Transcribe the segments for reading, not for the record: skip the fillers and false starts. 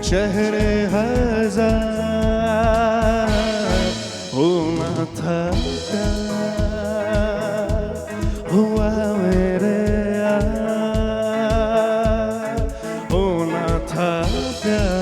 चेहरे हजार होना था प्यार हुआ मेरे यार होना था प्यार।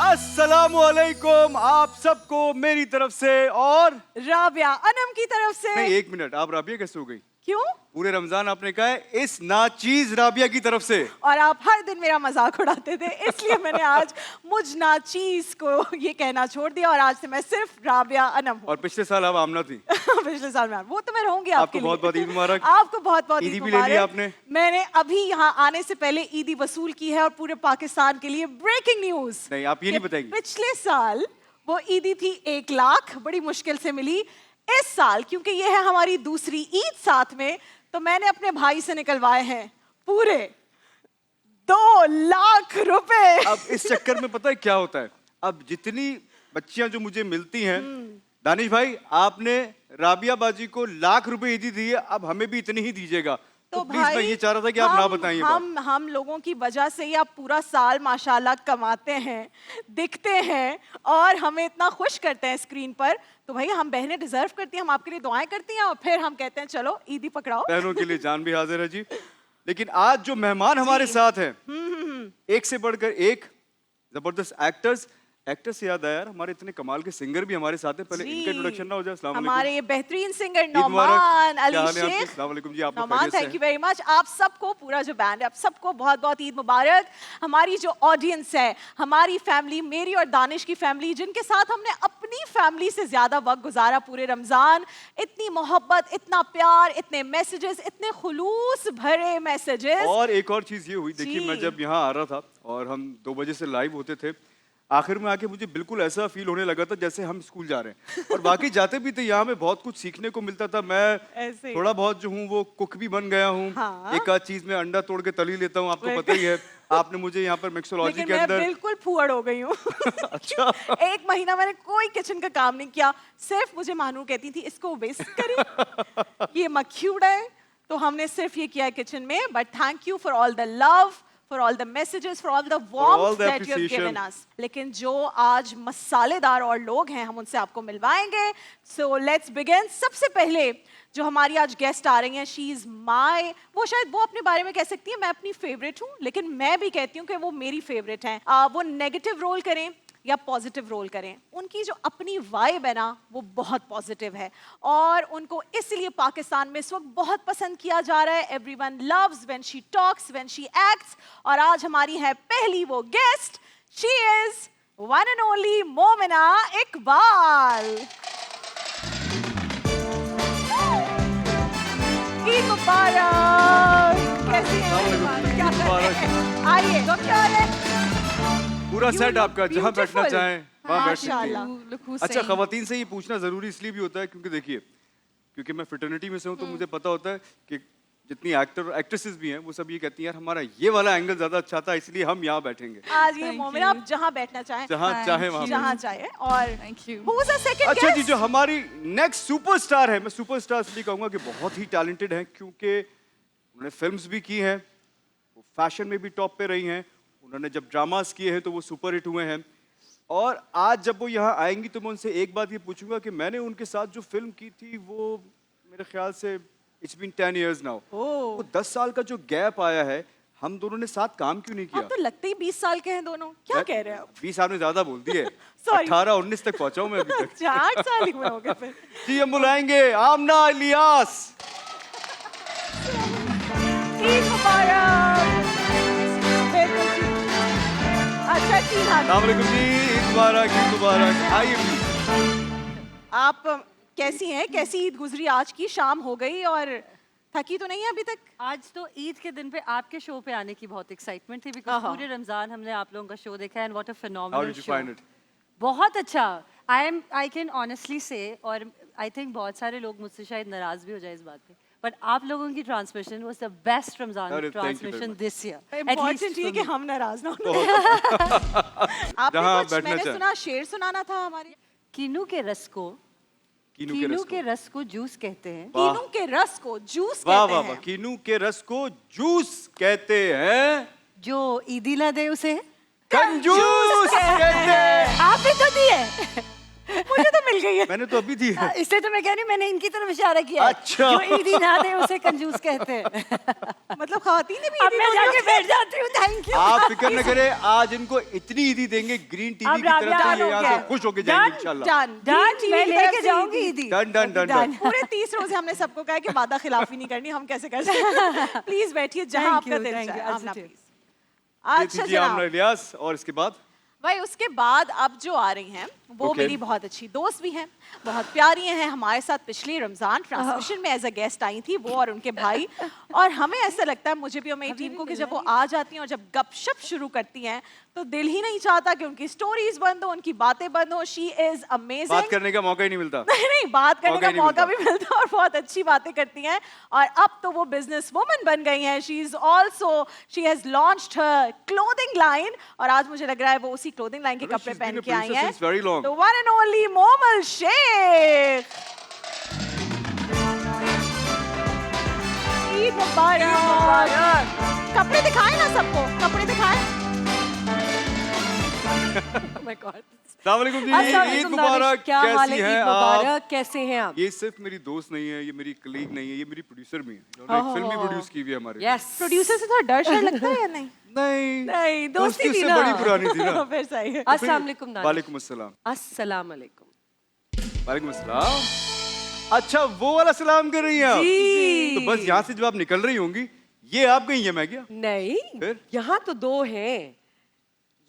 अस्सलामुअलैकुम आप सबको मेरी तरफ से और राबिया अनम की तरफ से। नहीं, एक मिनट, आप राबिया कैसे हो गई? क्यों? पूरे रमजान आपने कहा है इस नाचीज राबिया की तरफ से, और आप हर दिन मेरा मजाक उड़ाते थे, इसलिए मैंने आज मुझ नाचीज को ये कहना छोड़ दिया और आज से मैं सिर्फ राबिया अनम हूँ। और पिछले साल आप आमना थी। पिछले साल में वो तो मैं रहूंगी आपके लिए। बहुत बहुत ईद मुबारक। आपको बहुत बहुत ईदी ईद भी ले ली मुबारक। आपने। मैंने अभी यहाँ आने से पहले ईदी वसूल की है और पूरे पाकिस्तान के लिए ब्रेकिंग न्यूज। नहीं, आप ये नहीं बताएंगी। पिछले साल वो ईदी थी 1 लाख, बड़ी मुश्किल से मिली। इस साल क्योंकि ये है हमारी दूसरी ईद साथ में, तो मैंने अपने भाई से निकलवाए हैं पूरे 2 लाख रुपए। अब इस चक्कर में पता है क्या होता है, अब जितनी बच्चियां जो मुझे मिलती हैं, दानिश भाई आपने राबिया बाजी को लाख रुपए ईदी दी है, अब हमें भी इतनी ही दीजिएगा। तो प्लीज मैं ये चाह रहा था कि आप ना बताइए। हम लोगों की वजह से ही आप पूरा साल माशाल्लाह कमाते हैं, दिखते हैं और हमें इतना खुश करते हैं स्क्रीन पर, तो भाई हम बहनें डिजर्व करती हैं, हम आपके लिए दुआएं करती हैं और फिर हम कहते हैं चलो ईदी पकड़ाओ। बहनों के लिए जान भी हाजिर है जी। लेकिन आज जो मेहमान हमारे साथ हैं, एक से बढ़कर एक जबरदस्त एक्टर से याद आया यार, हमारे इतने कमाल के सिंगर भी हमारे साथ हैं। पहले इनका इंट्रोडक्शन ना हो जाए। अस्सलाम वालेकुम। हमारे ये बेहतरीन सिंगर ईद मुबारक। नौमान अली क्या हाल है आपके? शेख। अस्सलाम वालेकुम जी, आप लोग नौमान, खैरियत से थैंक यू हैं? Very much. आप सबको, पूरा जो बैंड है, आप सबको बहुत बहुत ईद मुबारक। हमारी जो ऑडियंस है, हमारी फैमिली, मेरी और दानिश की फैमिली, जिनके साथ हमने अपनी फैमिली से ज्यादा वक्त गुजारा पूरे रमजान, इतनी मोहब्बत, इतना प्यार, इतने मैसेजेस, इतने खुलूस भरे मैसेजेस। और एक और चीज ये हुई, देखिए मैं जब यहाँ आ रहा था और हम 2 बजे से लाइव होते थे, आखिर में आके मुझे बिल्कुल ऐसा फील होने लगा था जैसे हम स्कूल जा रहे हैं। और बाकी जाते भी थे यहाँ में बहुत कुछ सीखने को मिलता था। मैं थोड़ा बहुत जो हूँ वो कुक भी बन गया हूँ। हाँ। एक आध चीज में अंडा तोड़ के तली लेता हूँ, आपको पता ही है। आपने मुझे यहाँ पर मिक्सोलॉजी के अंदर। मैं बिल्कुल फुअड़ हो गई हूँ। अच्छा। 1 महीना मैंने कोई किचन का काम नहीं किया, सिर्फ मुझे मानू कहती थी इसको विस्क करें, ये मक्खी उड़ाए, तो हमने सिर्फ ये किया है किचन में। But thank you for all the love, for all the messages, for all the warmth that you have given us. लेकिन जो आज मसालेदार और लोग हैं, हम उनसे आपको मिलवाएंगे। So let's begin. सबसे पहले जो हमारी आज गेस्ट आ रही हैं, she is my, वो शायद वो अपने बारे में कह सकती है मैं अपनी फेवरेट हूँ, लेकिन मैं भी कहती हूँ कि वो मेरी फेवरेट हैं। वो नेगेटिव रोल करें या पॉजिटिव रोल करें, उनकी जो अपनी वाइब है ना वो बहुत पॉजिटिव है और उनको इसलिए पाकिस्तान में इस वक्त बहुत पसंद किया जा रहा है। Everyone loves when she talks, when she acts. और आज हमारी है पहली वो guest, she is one and only Momina Iqbal. Eid मुबारक। कैसी हैं? क्या कर रहे हैं? आइए, तो क्या है पूरा सेट आपका, जहाँ बैठना चाहें वहाँ बैठ सकती हैं। माशाल्लाह। अच्छा, खवातीन से ये पूछना जरूरी इसलिए भी होता है क्योंकि देखिए, क्योंकि मैं फ्रेटर्निटी में से हूँ तो मुझे पता होता है कि जितनी एक्टर और एक्ट्रेसेस भी हैं वो सब ये कहती हैं यार हमारा ये वाला एंगल ज्यादा अच्छा था, इसलिए हम यहाँ बैठेंगे। आज ये मोमिना, आप जहाँ बैठना चाहें, जहाँ चाहे वहाँ जहाँ चाहे। और who's the second अच्छा जी, guest? जो हमारी नेक्स्ट सुपरस्टार है, मैं सुपरस्टार इसलिए कहूँगा कि बहुत ही टैलेंटेड है क्योंकि उन्होंने फिल्म्स भी की हैं, वो फैशन में भी टॉप पे रही हैं, उन्होंने जब ड्रामास किए हैं तो वो सुपर हिट हुए हैं। और आज जब वो यहाँ आएंगी तो मैं उनसे एक बात ये पूछूंगा कि मैंने उनके साथ जो फिल्म की थी वो मेरे ख्याल से इट्स बीन 10 years नाउ। वो 10 साल का जो गैप आया है, हम दोनों ने साथ काम क्यों नहीं किया? आप तो लगते ही 20 साल के हैं दोनों। क्या कह रहे हैं आप? 20 साल में ज्यादा बोल दिए। Sorry. 18-19 तक पहुंचा हूं मैं अभी तक। 8 साल ही हुए होंगे फिर। जी, हम बुलाएंगे आमना इलियास। ईद मुबारक। अच्छा जी, हाँ। अस्सलाम वालेकुम जी, ईद मुबारक, ईद मुबारक। आइए please। आप कैसी हैं? कैसी ईद गुजरी? आज की शाम हो गई और थकी तो नहीं है अभी तक? आज तो ईद के दिन पे आपके शो पे आने की बहुत एक्साइटमेंट थी बिकॉज़ पूरे रमजान हमने आप लोगों का शो देखा and what a How phenomenal did you show. find it? बहुत अच्छा। आई कैन ऑनेस्टली से, और आई थिंक बहुत सारे लोग मुझसे शायद नाराज भी हो जाए इस बात पे, बट आप लोगों की transmission was the best Ramzan अरे, thank you very transmission much. This year important ये कि हम नाराज ना हो। जहाँ आपने आप कुछ बैठना मैंने चाहें। सुना शेर सुनाना था हमारे। कीनू के रस को कीनू के रस को। जूस कहते हैं। वाह। कीनू के रस को जूस वाह कहते वाह वाह, हैं। कीनू के रस को जूस कहते हैं, जो ईदी ना दे उसे कंजूस कहते हैं। आप ही तो दिए। मुझे तो मिल गई है। मैंने तो अभी दी है। इसलिए तो मैं कह रही हूं, मैंने इनकी तरफ इशारा किया है। अच्छा। जो ईदी ना दे उसे कंजूस कहते हैं। मतलब खाती ने भी अब मैं जाके बैठ जाती हूँ। Thank you. आप फिक्र न करें, आज इनको इतनी ईदी देंगे ग्रीन टीवी अब की तरफ राबिया से, ये यहाँ से खुश होके जाएंगे इंशाल्लाह। डन डन, मैं लेके जाऊंगी ईदी। Done done done done. पूरे 30 रोजे हमने सबको कहा कि वादा खिलाफी नहीं करनी, हम कैसे कर सकते? प्लीज बैठिए जहां Thank आपका you, दिल thank चाहे। you. आमना Positive. प्लीज। ये अच्छा दीजिए आमना जनाब, इलियास, और इसके बाद भाई उसके बाद अब जो आ रही हैं वो Okay. मेरी बहुत अच्छी दोस्त भी हैं, बहुत प्यारी हैं, हमारे साथ पिछली रमजान ट्रांसमिशन में एज अ गेस्ट आई थी वो और उनके भाई। और हमें ऐसा लगता है, मुझे भी और मेरी टीम को, कि जब वो आ जाती हैं और जब गपशप शुरू करती हैं तो दिल ही नहीं चाहता कि उनकी स्टोरीज बंद हो, उनकी बातें बंद हो। शी इज बात अमेजिंग। करने का मौका ही नहीं मिलता। नहीं, बात करने मौका का ही नहीं मौका मिलता। भी मिलता है और बहुत अच्छी बातें करती हैं। और अब तो वो बिजनेस वुमन बन गई हैं। She is also, she has launched her clothing line, और आज मुझे लग रहा है वो उसी क्लोथिंग लाइन के Because कपड़े she's been पहन a के आई princess हैं। since very long. The one and only Momal Sheikh. Eid मुबारक। कपड़े दिखाएं ना सबको, कपड़े दिखाएं। Oh my God. अस्सलाम वालेकुम जी, अस्सलाम ईद वालेकुम मुबारक। दानिश, क्या हाल कैसी है? हैं ईद आप? मुबारक। कैसे हैं आप? ये सिर्फ मेरी दोस्त नहीं है, ये मेरी कलीग नहीं है, ये मेरी प्रोड्यूसर भी है। इन्होंने एक फिल्म भी प्रोड्यूस की हुई है हमारे। यस। प्रोड्यूसर से थोड़ा डर शर लगता है या नहीं? नहीं नहीं, दोस्ती थी उससे ना। बड़ी पुरानी थी ना। फिर सही है। अस्सलाम वालेकुम दानिश। वालेकुम अस्सलाम। अस्सलाम वालेकुम। वालेकुम अस्सलाम। अच्छा, वो वाला सलाम कर रही हैं आप? जी। तो बस यहाँ से जब आप निकल रही होंगी, ये आप गई हैं, मैं गया। नहीं, फिर? यहाँ तो दो हैं।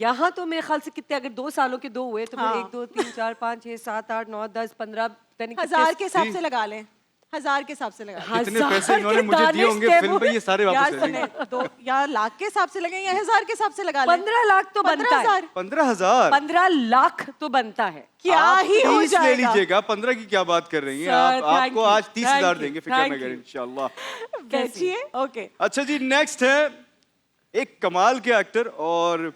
यहाँ तो मेरे ख्याल से कितने, अगर 2 सालों के 2 हुए तो हाँ। फिर 1 2 3 4 5 6 7 8 9 10 15 पता नहीं 1000 के हिसाब जी। से लगा लें, 1000 के हिसाब से लगा लें। कितने पैसे इन्होंने मुझे दिए होंगे फिल्म पे, ये सारे वापस यार ले सुने, लेंगे। दो या लाख के हिसाब से लगे या 1000 के हिसाब से लगा लें। 15 लाख तो बनता है। 15,000 15,000 15 लाख तो बनता है। क्या आप ही हो 30 ले जाएगा। लीजिएगा, 15 की क्या बात कर रही हैं Sir, आप? thank आपको you, आज 30,000 thank you, देंगे, फिक्र न thank करें you. इंशाल्लाह। बैठिए। ओके, अच्छा जी, नेक्स्ट है एक कमाल के एक्टर, और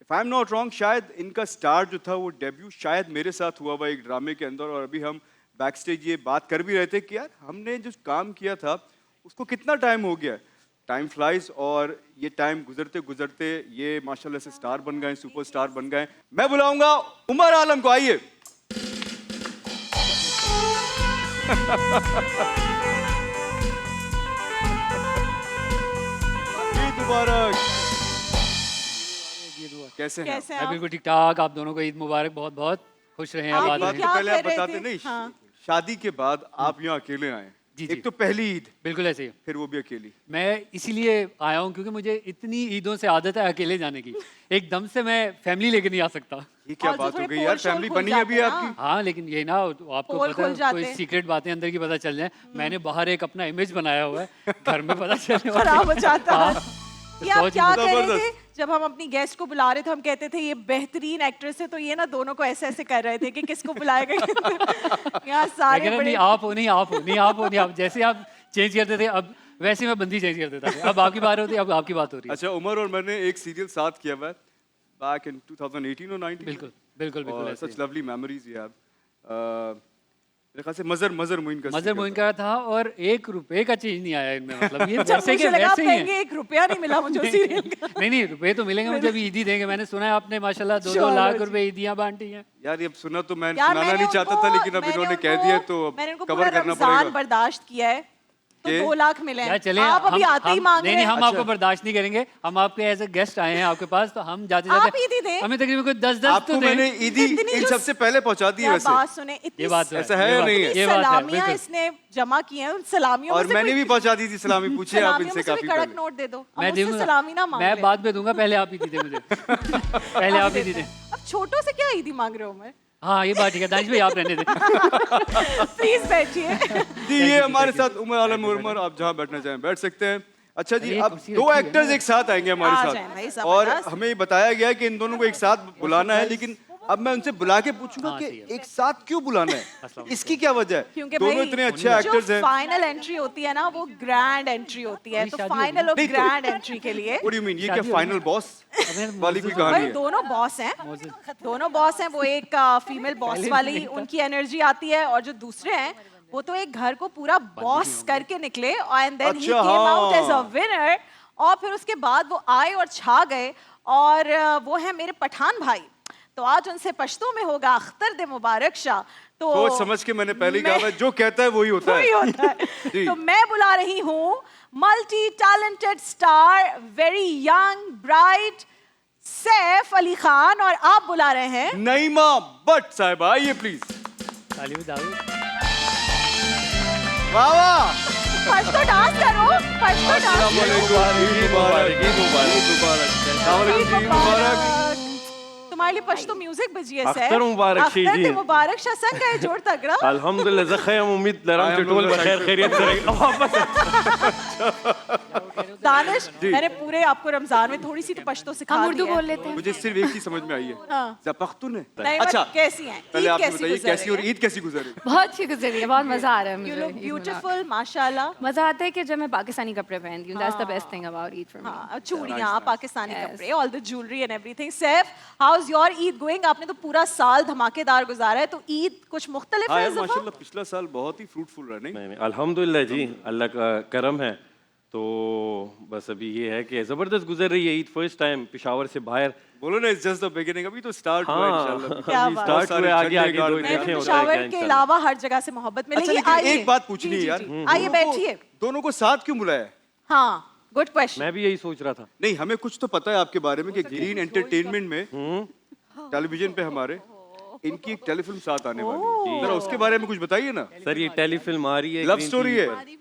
if I am not wrong शायद इनका स्टार्ट जो था वो डेब्यू शायद मेरे साथ हुआ एक ड्रामे के अंदर। और अभी हम बैक स्टेज ये बात कर भी रहे थे कि यार हमने जो काम किया था उसको कितना टाइम हो गया। टाइम फ्लाइज, और ये टाइम गुजरते गुजरते ये माशाल्लाह से स्टार बन गए, सुपरस्टार बन गए। मैं बुलाऊंगा उमर आलम को, आइए। ईद मुबारक। कैसे हैं आप? कैसे मैं आप? बिल्कुल ठीक ठाक। आप दोनों को ईद मुबारक, बहुत बहुत खुश रहें, आप आबाद बात रहें। तो क्या पहले आप कर रहे बताते थे? नहीं, हाँ। शादी के बाद आप यहाँ अकेले आए। जी, जी। एक तो पहली ईद, बिल्कुल ऐसे ही। फिर वो भी अकेली। मैं इसीलिए आया हूँ क्योंकि मुझे इतनी ईदों से आदत है अकेले जाने की। एकदम से मैं फैमिली लेके नहीं आ सकता। ये क्या और बात थोड़े हो गई यार, पोल शोल फैमिली खुल बनी है अभी जाते हैं आपकी। हाँ, लेकिन ये ना आपको पोल पता खुल है, जाते कोई हैं। सीक्रेट बातें अंदर की पता चल जाए। मैंने बाहर एक अपना इमेज बनाया हुआ है, घर में पता चलने वाला खराब हो जाता है। हाँ, ये आप सोच क्या नहीं- कह रहे थे? जबरदस्त। जब हम अपनी गेस्ट को बुला रहे थे, हम कहते थे ये बेहतरीन एक्ट्रेस है, तो ये ना दोनों को ऐसे ऐसे कर रहे थे कि किसको बुलाएगा। यहाँ मैं सारे कह रहा, बड़े नहीं आप हो, नहीं आप हो, नहीं आप हो, नहीं आप। जैसे आप चेंज करते थे, अब वैसे मैं बंदी चेंज कर देता था। अब आपकी बात होती है, अब आपकी बात हो रही है। अच्छा, उमर और मैंने एक सीरियल साथ किया हुआ है बैक इन 2018 और 19। बिल्कुल बिल्कुल बिल्कुल ऐसे ही। Such lovely memories you have. मेरे ख्याल से मजर मोइन का मजर serial मोइन था। का था, और 1 रुपए का चेंज नहीं आया इनमें। मतलब ये जब वैसे के मुझे लगा आप वैसे ही हैं। कहेंगे 1 रुपया नहीं मिला मुझे उस सीरियल का। नहीं नहीं, रुपए तो मिलेंगे मुझे, अभी ईदी देंगे। मैंने सुना है आपने माशाल्लाह 2-2 चलो लाख जी। रुपए ईदियां बांटी हैं। यार ये अब सुना तो मैं यार सुनाना मैंने नहीं चाहता था, उनको- लेकिन अब मैंने इन्होंने कह उनको- दिया तो अब मैंने उनको कवर पूरा करना रमजान पड़ेगा। बर्दाश्त किया है, तो के? 2 लाख मिले यार हैं। चले, आप अभी आते ही मांग नहीं रहे नहीं, हैं। हम आपको बर्दाश्त नहीं करेंगे। हम आपके एज ए गेस्ट आए हैं आपके पास, तो हम जाते आप जाते ईदी दें। हमें तकरीबन कोई 10-10 आपको तो मैंने दें। ईदी इतनी इन जो- सबसे पहले पहुंचा दी है यार वैसे। बात सुने, इतनी ये बात तो है, ऐसा है ये या बात- नहीं है? ये बात है, सलामियां बिल्कुल। इसने जमा की हैं, उन सलामियों और में से मैंने कोई- भी पहुंचा दी थी सलामी, पूछिए आप सलामियों इनसे में से भी काफी कड़क पहले। नोट दे दो। अब मैं मुझसे दूंगा, सलामी ना मांग मैं ले। बाद में दूंगा, पहले आप ईदी दे मुझे। पहले आप ईदी दें। अब छोटों से क्या ईदी मांग रहे हो मैं? हाँ ये बात ठीक है, दानिश भाई आप रहने दें। प्लीज बैठिए। जी, ये हमारे साथ उमर आलम उमर, आप जहाँ बैठना चाहें बैठ सकते हैं। अच्छा जी, अरे, अब कुर्सी 2 रखी है। एक्टर्स एक साथ आएंगे आ हमारे जाएं भाई, साथ, और जबरदस्त। हमें ये बताया गया कि इन दोनों को एक साथ बुलाना है, लेकिन अब मैं उनसे बुला के पूछूंगा कि एक साथ क्यों बुलाना है, इसकी क्या वजह है? क्योंकि दोनों भाई इतने अच्छे जो एक्टर्स हैं। फाइनल एंट्री होती है ना वो ग्रैंड एंट्री होती है, तो फाइनल और नहीं तो- ग्रैंड एंट्री के लिए What do you mean? ये क्या फाइनल बॉस वाली कोई कहानी भाई है? दोनों बॉस हैं, दोनों बॉस हैं। वो एक फीमेल बॉस वाली उनकी एनर्जी आती है, और जो दूसरे हैं वो तो एक घर को पूरा बॉस करके निकले एंड देन ही अच्छा, केम आउट एज अ हाँ। विनर, और फिर उसके बाद वो आए और छा गए, और वो है मेरे पठान भाई। तो आज उनसे पश्तो में होगा अख्तर दे मुबारक शाह। तो सोच समझ के मैंने पहले कहा था, जो कहता है वही होता वही है। होता है। जी। तो मैं बुला रही हूँ multi talented star, very young bright Saif Ali Khan, और आप बुला रहे हैं नईमा भट्ट साहिबा, आइए प्लीज। ताली बजाओ। वाह वाह। पश्तो डांस करो, पश्तो डांस करो। ईद मुबारक, ईद मुबारक, ईद मुबारक। अस्सलाम वालेकुम, ईद मुबारक। तुम्हारे लिए पश्तो म्यूजिक बजिए सैफ। अख्तर मुबारक शी अख्तर जी। दे मुबारक शाह संग है जोड़ तगड़ा। अल्हम्दुलिल्लाह ज़ख़म उम्मीद दरम चटोल बखैर खैरियत से रहेंगे वापस। दानिश, मैंने पूरे आपको रमजान में थोड़ी सी तो पश्तो सिखा दी है। उर्दू बोल लेते हैं। मुझे सिर्फ एक ही समझ में आई है, हाँ। ज़पख्तुन है। नहीं, अच्छा, बट कैसी हैं? पहले ईद आप कैसी बताइए गुजर कैसी रही और है? ईद कैसी गुजरी? बहुत अच्छी गुजरी है, बहुत मजा आ रहा है You मुझे look ईद beautiful, माशाल्लाह। मनाने। मजा आता है कि जब मैं पाकिस्तानी कपड़े पहनती हूँ, that's the best thing about Eid for me. हाँ, चूड़ियाँ, पाकिस्तानी Yes. कपड़े, all the jewelry and everything. Saif, how's your Eid going? आपने तो पूरा साल धमाकेदार गुजारा है, तो ईद कुछ मुख्तलिफ हाँ है यार, इस दफा? माशाल्लाह पिछला साल बहुत ही फ्रूटफुल रहा, नहीं? नहीं अल्हम्दुलिल्लाह जी, अल्लाह का करम है। तो बस अभी ये है कि ज़बरदस्त गुजर रही है ईद। फर्स्ट टाइम पेशावर से बाहर। बोलो ना, इट्स जस्ट द बिगिनिंग, अभी तो स्टार्ट हुआ हाँ, इंशाल्लाह। क्या अभी बात स्टार्ट है। हुए, आगे आगे नहीं, दो नहीं, देखें तो होता है पेशावर क्या के इंशाल्लाह। अलावा हर जगह से मोहब्बत अच्छा, मिलेगी। लेकिन आइए एक बात पूछनी है जी, यार, जी, जी। आइए बैठिए। दोनों को साथ क्यों बुलाया है? हाँ, गुड क्वेश्चन। मैं भी यही सोच रहा था। नहीं, हमें कुछ तो पता है आपके बारे में कि ग्रीन एंटरटेनमेंट में टेलीविजन पे हमारे इनकी एक टेलीफिल्म साथ आने वाली है, जरा उसके बारे में कुछ बताइए ना। सर ये टेलीफिल्म आ रही है, लव ग्रीन स्टोरी टीवी है? पर।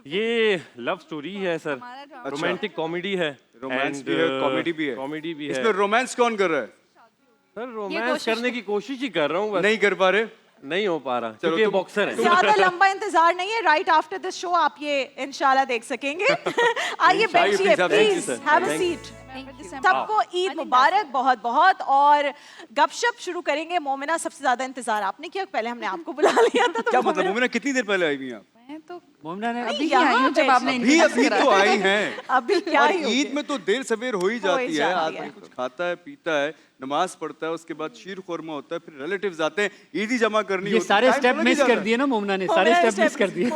ये लव स्टोरी है सर, रोमांटिक कॉमेडी है, रोमांस भी है, कॉमेडी भी है। कॉमेडी भी है। इसमें रोमांस कौन कर रहा है? सर रोमांस करने की कोशिश ही कर रहा हूँ, बस नहीं कर पा रहे? नहीं हो पा रहा चलो, क्योंकि ये तुम- बॉक्सर है। ज्यादा लंबा इंतजार नहीं है, राइट आफ्टर दिस शो आप ये इंशाल्लाह देख सकेंगे। आइए बैठिए please, thank you, please, sir. Have a Thank you. Seat. सबको ईद मुबारक बहुत बहुत, और गपशप शुरू करेंगे। मोमिना, सबसे ज्यादा इंतजार आपने किया, पहले हमने आपको बुला लिया था। तो क्या मतलब, मोमिना कितनी देर पहले आई हुई हैं आप? मैं तो मोमना ने अभी यहाँ आई हूँ जब बैठी। आपने अभी अभी तो आई हैं। अभी क्या और ही हो ईद गया? में तो देर सवेर हो ही जाती है, जाती आदमी है। कुछ खाता है, पीता है, नमाज पढ़ता है, उसके बाद शीर खुरमा होता है, फिर रिलेटिव्स आते हैं, ईदी जमा करनी ये होती है, सारे time स्टेप तो लग ही मिस जाता कर है। दिए ना मोमना ने, सारे स्टेप मिस कर दिए।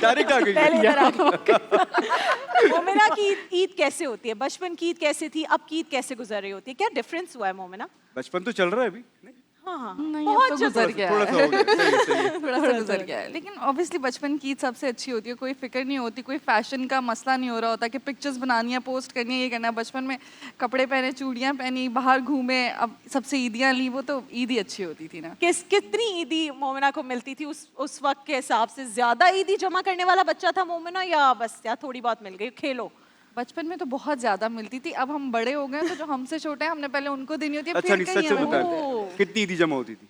डायरेक्ट आ गई। पहले इधर आ गई। मोमिना की ईद कैसे होती है? बचपन की ईद कैसे थी, अब की ईद कैसे गुजर रही होती है? क्या डिफरेंस हुआ है मोमिना? बचपन तो चल रहा है अभी, नहीं? हाँ हाँ, नहीं, बहुत अब तो जल्द। गुजर गया थोड़ा है। सा हो गया, सही सही है। थोड़ा सा गुजर गया है, लेकिन ऑब्वियसली बचपन की ईद सबसे अच्छी होती है। कोई फिक्र नहीं होती, कोई फैशन का मसला नहीं हो रहा होता कि पिक्चर्स बनानी है, पोस्ट करनी है, ये करना है। बचपन में कपड़े पहने, चूड़ियाँ पहनी, बाहर घूमे, अब सबसे ईदियाँ ली, वो तो ईद ही अच्छी होती थी ना। कितनी ईदी मोमिना को मिलती थी उस वक्त के हिसाब से? ज्यादा ईदी जमा करने वाला बच्चा था मोमिना, या बस या थोड़ी बहुत मिल गई, खेलो? बचपन में तो बहुत ज्यादा मिलती थी, अब हम बड़े हो गए तो जो हमसे छोटे हैं हमने पहले उनको देनी होती है, अच्छा, फिर नहीं कहीं सच हमें बताए, मिलती है। कितनी ईदी जमा होती थी?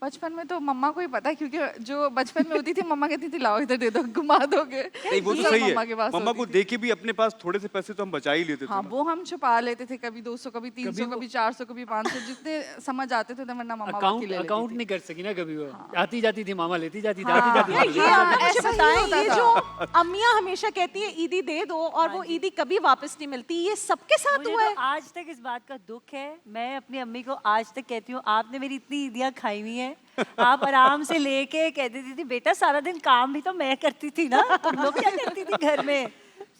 बचपन में तो मम्मा को ही पता है, क्योंकि जो बचपन में होती थी मम्मा कहती थी लाओ इधर दे दो, घुमा दोगे। नहीं, वो तो सब सही मम्मा के है, पास मम्मा होती को थी। देके भी अपने पास थोड़े से पैसे तो हम बचा ही लेते थे हाँ, ना। वो हम छुपा लेते थे, कभी 200, कभी 300, कभी 400, कभी 500, जितने समझ आते थे, वरना मम्मा बाकी अकाउंट ले लेती अकाउंट थी। नहीं कर सकी ना कभी वो। आती जाती थी मामा लेती जाती थी, हाँ। आती जाती यार, थी। ये आप मुझे ऐसा ही बताएं, होता ये था। जो अम्मियाँ हमेशा कहती है ईदी दे दो, और वो ईदी कभी वापस नहीं मिलती, ये सबके साथ मुझे हुआ तो है? आज तक इस बात का दुख है। मैं अपनी अम्मी को आज तक कहती हूँ, आपने मेरी इतनी ईदियाँ खाई हुई हैं, आप आराम से लेके कह देती थी बेटा सारा दिन काम भी तो मैं करती थी ना, तुम लोग क्या करती थी घर में।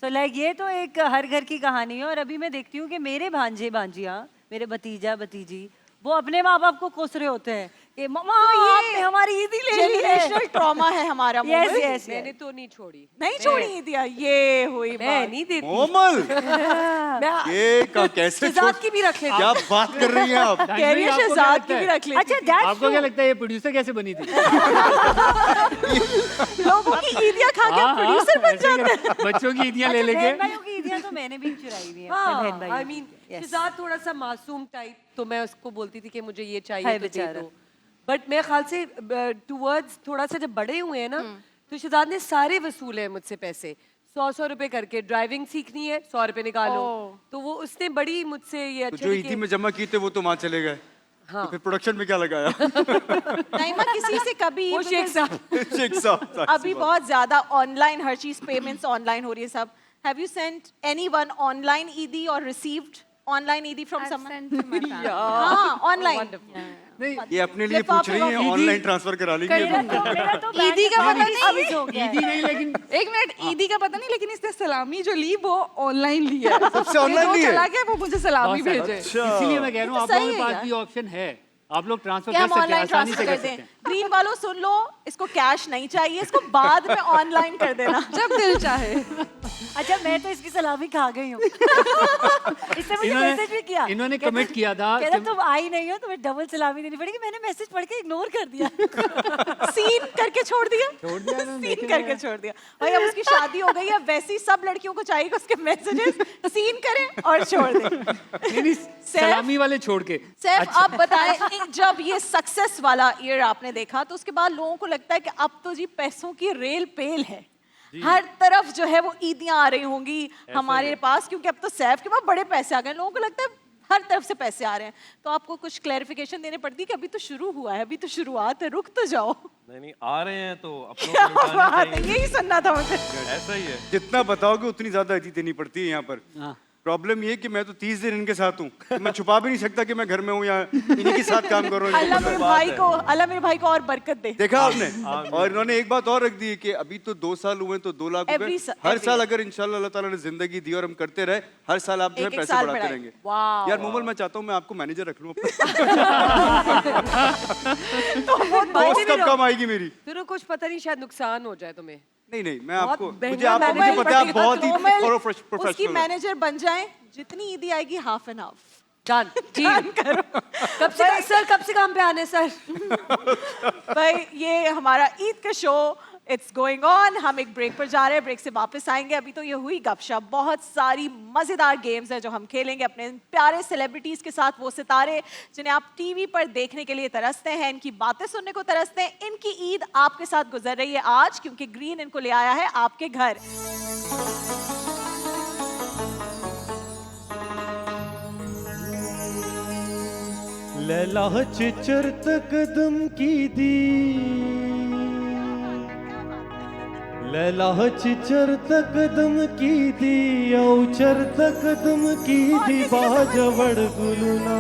सो लाइक ये तो एक हर घर की कहानी है। और अभी मैं देखती हूँ कि मेरे भांजे भांजियाँ, मेरे भतीजा भतीजी, वो अपने माँ बाप को कोस रहे होते हैं कि मम्मा आपने हमारी ईदी ले ली है। जेनरेशनल ट्रॉमा है हमारा। यस मोमिन। यस मैंने तो नहीं छोड़ी, नहीं छोड़ी ईदियाँ, ये हुई मैं बात। नहीं देती। कोमल, मैं ये कैसे शहजाद की भी रख लेती। क्या बात कर रही हैं आप? कह रही है आपको क्या शहजाद लगता की भी है? रख लेती अच्छा थी। दैट्स आपको क्या लगता है ये प्रोड्यूसर कैसे बनी थी? लोगों की ईदियाँ खा के प्रोड्यूसर बन जाते हैं। बच्चों की ईदियाँ ले लेके। बहन भाइयों की ईदियाँ तो मैंने भी चुराई हुई है अपने बहन भाइयों आई की। Mean Yes. शहजाद थोड़ा सा मासूम टाइप, तो मैं उसको बोलती थी कि मुझे ये हाय चाहिए तो दे बेचारा। दो। बट मेरे ख्याल से टूवर्ड्स थोड़ा सा जब बड़े हुए हैं ना, तो शहजाद ने सारे वसूले हैं मुझसे पैसे। 100 रुपए करके ड्राइविंग सीखनी है, 100 रुपए निकालो। तो वो उसने बड़ी मुझसे ये तो अच्छे जो तरीके- ईदी में जमा किए थे वो तो वहाँ चले गए। हाँ। तो फिर प्रोडक्शन में क्या लगाया? नहीं मैं किसी से कभी वो शेख साहब शेख साहब अभी बहुत ज्यादा ऑनलाइन हर चीज पेमेंट्स ऑनलाइन हो रही है सब। Have you sent anyone online ईदी और रिसीव्ड ऑनलाइन ईदी फ्रॉम समवन? हाँ ऑनलाइन। ये अपने लिए पूछ रही है, ऑनलाइन ट्रांसफर करा लेंगे। ईदी का पता नहीं, ईदी नहीं लेकिन एक मिनट, ईदी का पता नहीं, लेकिन इसने सलामी जो ली वो ऑनलाइन ली है। सबसे ऑनलाइन ली है। चला गया वो मुझे सलामी बहुत भेजे। सारा। इसीलिए मैं कह रहा हूँ आप सही लोगों के है पास यार। भी ऑप्शन है, आप लोग ट्रांसफर क्या कर हम सकते हैं, ऑनलाइन आसानी ट्रांसफर से कर कर दें? सकते हैं। ग्रीन वालों सुन लो, इसको कैश नहीं चाहिए, इसको बाद में ऑनलाइन कर देना। जब दिल चाहे। अच्छा मैं तो इसकी सलामी खा गई हूँ। इसने मुझे मैसेज भी किया, इन्होंने कहता- कमिट किया था कहता कि- तुम आई नहीं हो, तुम्हें डबल सलामी देनी पड़ेगी। मैंने मैसेज पढ़ के इग्नोर कर दिया। सीन करके छोड़ दिया इन्होंने, सीन करके छोड़ दिया। भाई अब उसकी शादी हो गई है, वैसी सब लड़कियों को चाहिए कि उसके मैसेजेस सीन करें और छोड़ दें। नहीं, नहीं, सलामी वाले छोड़ के। सैफ अब बताएं, जब ये सक्सेस वाला ईयर आपने देखा तो उसके बाद लोगों को लगता है कि अब तो जी पैसों की रेल पेल है, हर तरफ जो है वो ईदियां आ रही होंगी हमारे पास, क्योंकि अब तो सैफ के पास बड़े पैसे आ गए। लोगों को लगता है हर तरफ से पैसे आ रहे हैं, तो आपको कुछ क्लैरिफिकेशन देने पड़ती है कि अभी तो शुरू हुआ है, अभी तो शुरुआत है, रुक तो जाओ। नहीं आ रहे हैं तो अपनों क्या को उठाने बात है, चाहिए। यही सुनना था मुझे। ऐसा ही है। जितना बताओगे उतनी ज्यादा ईदी देनी पड़ती है यहाँ पर। हाँ। प्रॉब्लम ये कि मैं तो 30 दिन इनके साथ हूँ, तो मैं छुपा भी नहीं सकता कि मैं घर में हूँ या इन्हीं के साथ काम कर रहा हूँ। अल्लाह मेरे भाई को, अल्लाह मेरे भाई को और बरकत दे। देखा आपने? और इन्होंने एक बात और रख दी है कि अभी तो 2 साल हुए तो 2 लाख रुपए हर every साल, अगर इंशाल्लाह अल्लाह ताला ने जिंदगी दी और हम करते रहे, हर साल आप जो है एक-एक पैसे साल बढ़ाते बढ़ाए। रहेंगे। वाह। यार मोमल, मैं चाहता हूँ मैं आपको मैनेजर रख लूँ तो वो पोस्ट कब कम आएगी मेरी? फिर कुछ पता नहीं, शायद नुकसान हो जाए तुम्हें। नहीं नहीं, मैं बहुत आपको महंगा मुझे आप मुझे मैनेजर पता है आप पड़ेगा बहुत ही कोमल, उसकी प्रोफेशनल। मैनेजर बन जाए, जितनी ईदी आएगी हाफ एंड हाफ। डन, ठीक। कब से काम पे आने सर? भाई ये हमारा ईद का शो इट्स गोइंग ऑन। हम एक ब्रेक पर जा रहे हैं, ब्रेक से वापस आएंगे। अभी तो ये हुई गपशप, बहुत सारी मजेदार गेम्स हैं जो हम खेलेंगे अपने प्यारे सेलिब्रिटीज के साथ। वो सितारे जिन्हें आप टीवी पर देखने के लिए तरसते हैं, इनकी बातें सुनने को तरसते हैं। इनकी ईद आपके साथ गुजर रही है आज, क्योंकि ग्रीन इनको ले आया है आपके घर। लैला चिचर कदम की दी, लैला चिचर कदम की दी, औचर कदम की दी, बाजवड़ गुलना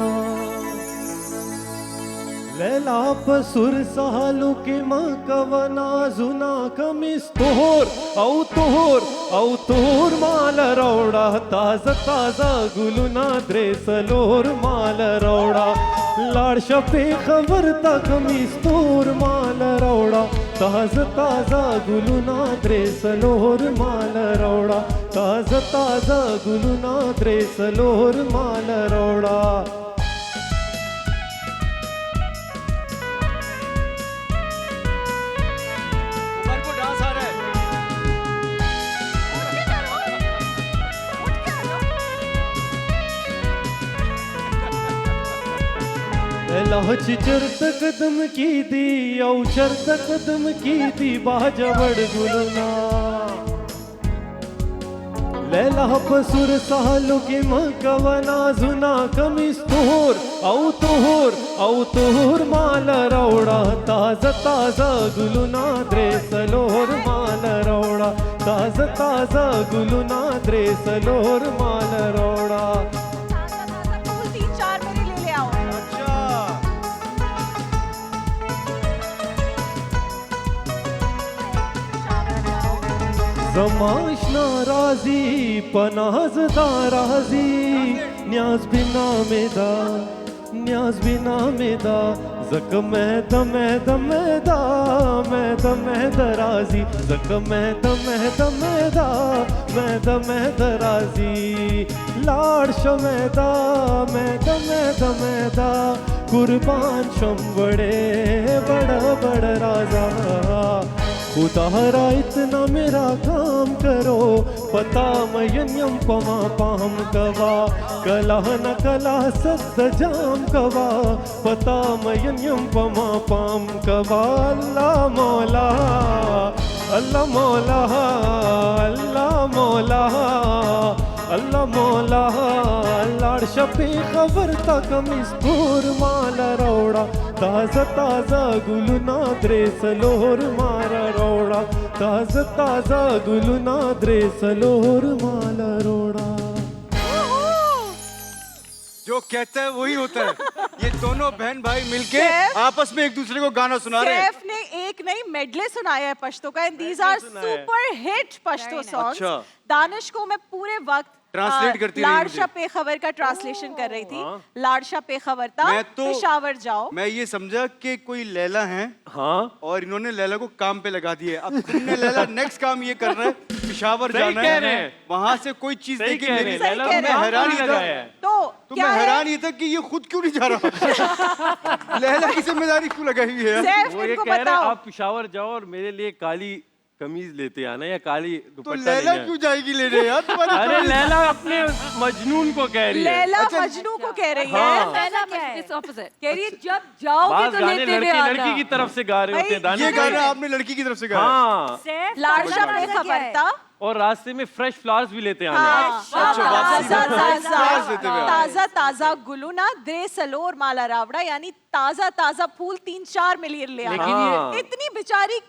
लैला पसुर सालू के माँ कवना जुना कमिस तोहोर माल रौड़ा, ताजा ताजा गुलुना द्रेसलोर माल रौड़ा, लाड़ शपे खबर ता कमिस तोर माल रौड़ा, ताजा ताजा गुलुना द्रेसलोर माल रौड़ा, ताजा ताजा गुलुना द्रेसलोर माल रौड़ा। उमर को डांस आ रहा है। लह चिचर कदम की दी, औचर कदम की दी, बाजवड़ गुलना लैला पसुर सालू के मकवना जुना कमिस तोहोर माल रौड़ा, ताजा ताजा गुलुना द्रेसलोर माल रौड़ा, ताजा ताजा गुलुना द्रेसलोर माल रौड़ा। फूल 3-4 मेरे लिए ले आओ। अच्छा, जमाश नाराजी पनाज दाराजी, न्याज बिना मेदा, न्याज बिना मेदा, जक मैं दमेदा, मैं दराजी, जक मैं दमेदा, मैं दराजी, लाड़ शमेदा, मैं दमेदा, कुर्बान शम बड़े बड़ा बड़ा राजा, खुदारा इतना मेरा काम करो पता मयन्यम पमा पाम कवा कला न कला सद जाम कवा पता मयन्यम पमा पाम कवा अल्लाह मौला अल्लाह मौला अल्लाह मौला अल्लाह मौला लाड शपी खबर तक मिस्पूर माला रोड़ा ताजा ताजा गुलू नादरे सलोर मारा रोड़ा ताजा ताजा गुलू नादरे सलोर माला रोड़ा। जो कहता है वही होता है। ये दोनों बहन भाई मिलके सैफ? आपस में एक दूसरे को गाना सुना रहे हैं। सैफ ने एक नई मेडले सुनाया है पश्तो का, and these are super hit Pashto songs. अच्छा। दानिश को मैं पूरे वक्त ट्रांसलेट करती रही लाडशा मुझे। पे खबर का ट्रांसलेशन कर रही थी। लाडशा पे खबर था मैं तो पेशावर जाओ। मैं ये समझा कि कोई लैला है हाँ और इन्होंने लैला को काम पे लगा दिया है। अब तुमने लैला नेक्स्ट काम ये करना है, पेशावर सही जाना कह है, रहे हैं। वहां से कोई चीज सही लेके कह रहे मेरी हैं, सही लैला कह को रहे हैं। काम हैरान नहीं ही था। लगाया है। तो क्या मैं है हैरान ये था कि ये खुद क्यों नहीं जा रहा। लैला की जिम्मेदारी क्यों लगाई हुई है यार? सैफ वो ये इनको कह रहे हैं बताओ। आप पिशावर जाओ और मेरे लिए काली कमीज लेते आना या काली तो दुपट्टा लैला लेके क्यों जाएगी लेने यार तुम्हारे आना। अरे लैला अपने मजनून को कह रही है। लैला अच्छा, मजनू को कह रही हाँ। है। लैला इट्स ऑपोजिट कह रही है जब जाओगे बात तो गाने लेते हुए लड़के आना। लड़की की तरफ से गा रहे होते हैं दानिश ये भाई। गाना आपने लड़की की तरफ से गाया। हाँ सैफ लाडशा ताजा पे ताजा क्या खबर है? था। और रास्ते में फ्रेश फ्लावर्स भी लेते आना। हाँ, अच्छा, वापसी में फ्लावर्स लेते हुए आना। ताजा ताजा गुलूना द्रे सलोर माला रावड़ा, यानी ताजा ताजा फूल 3-4 मिलियन ले लेकिन आना। ये इतनी बेचारी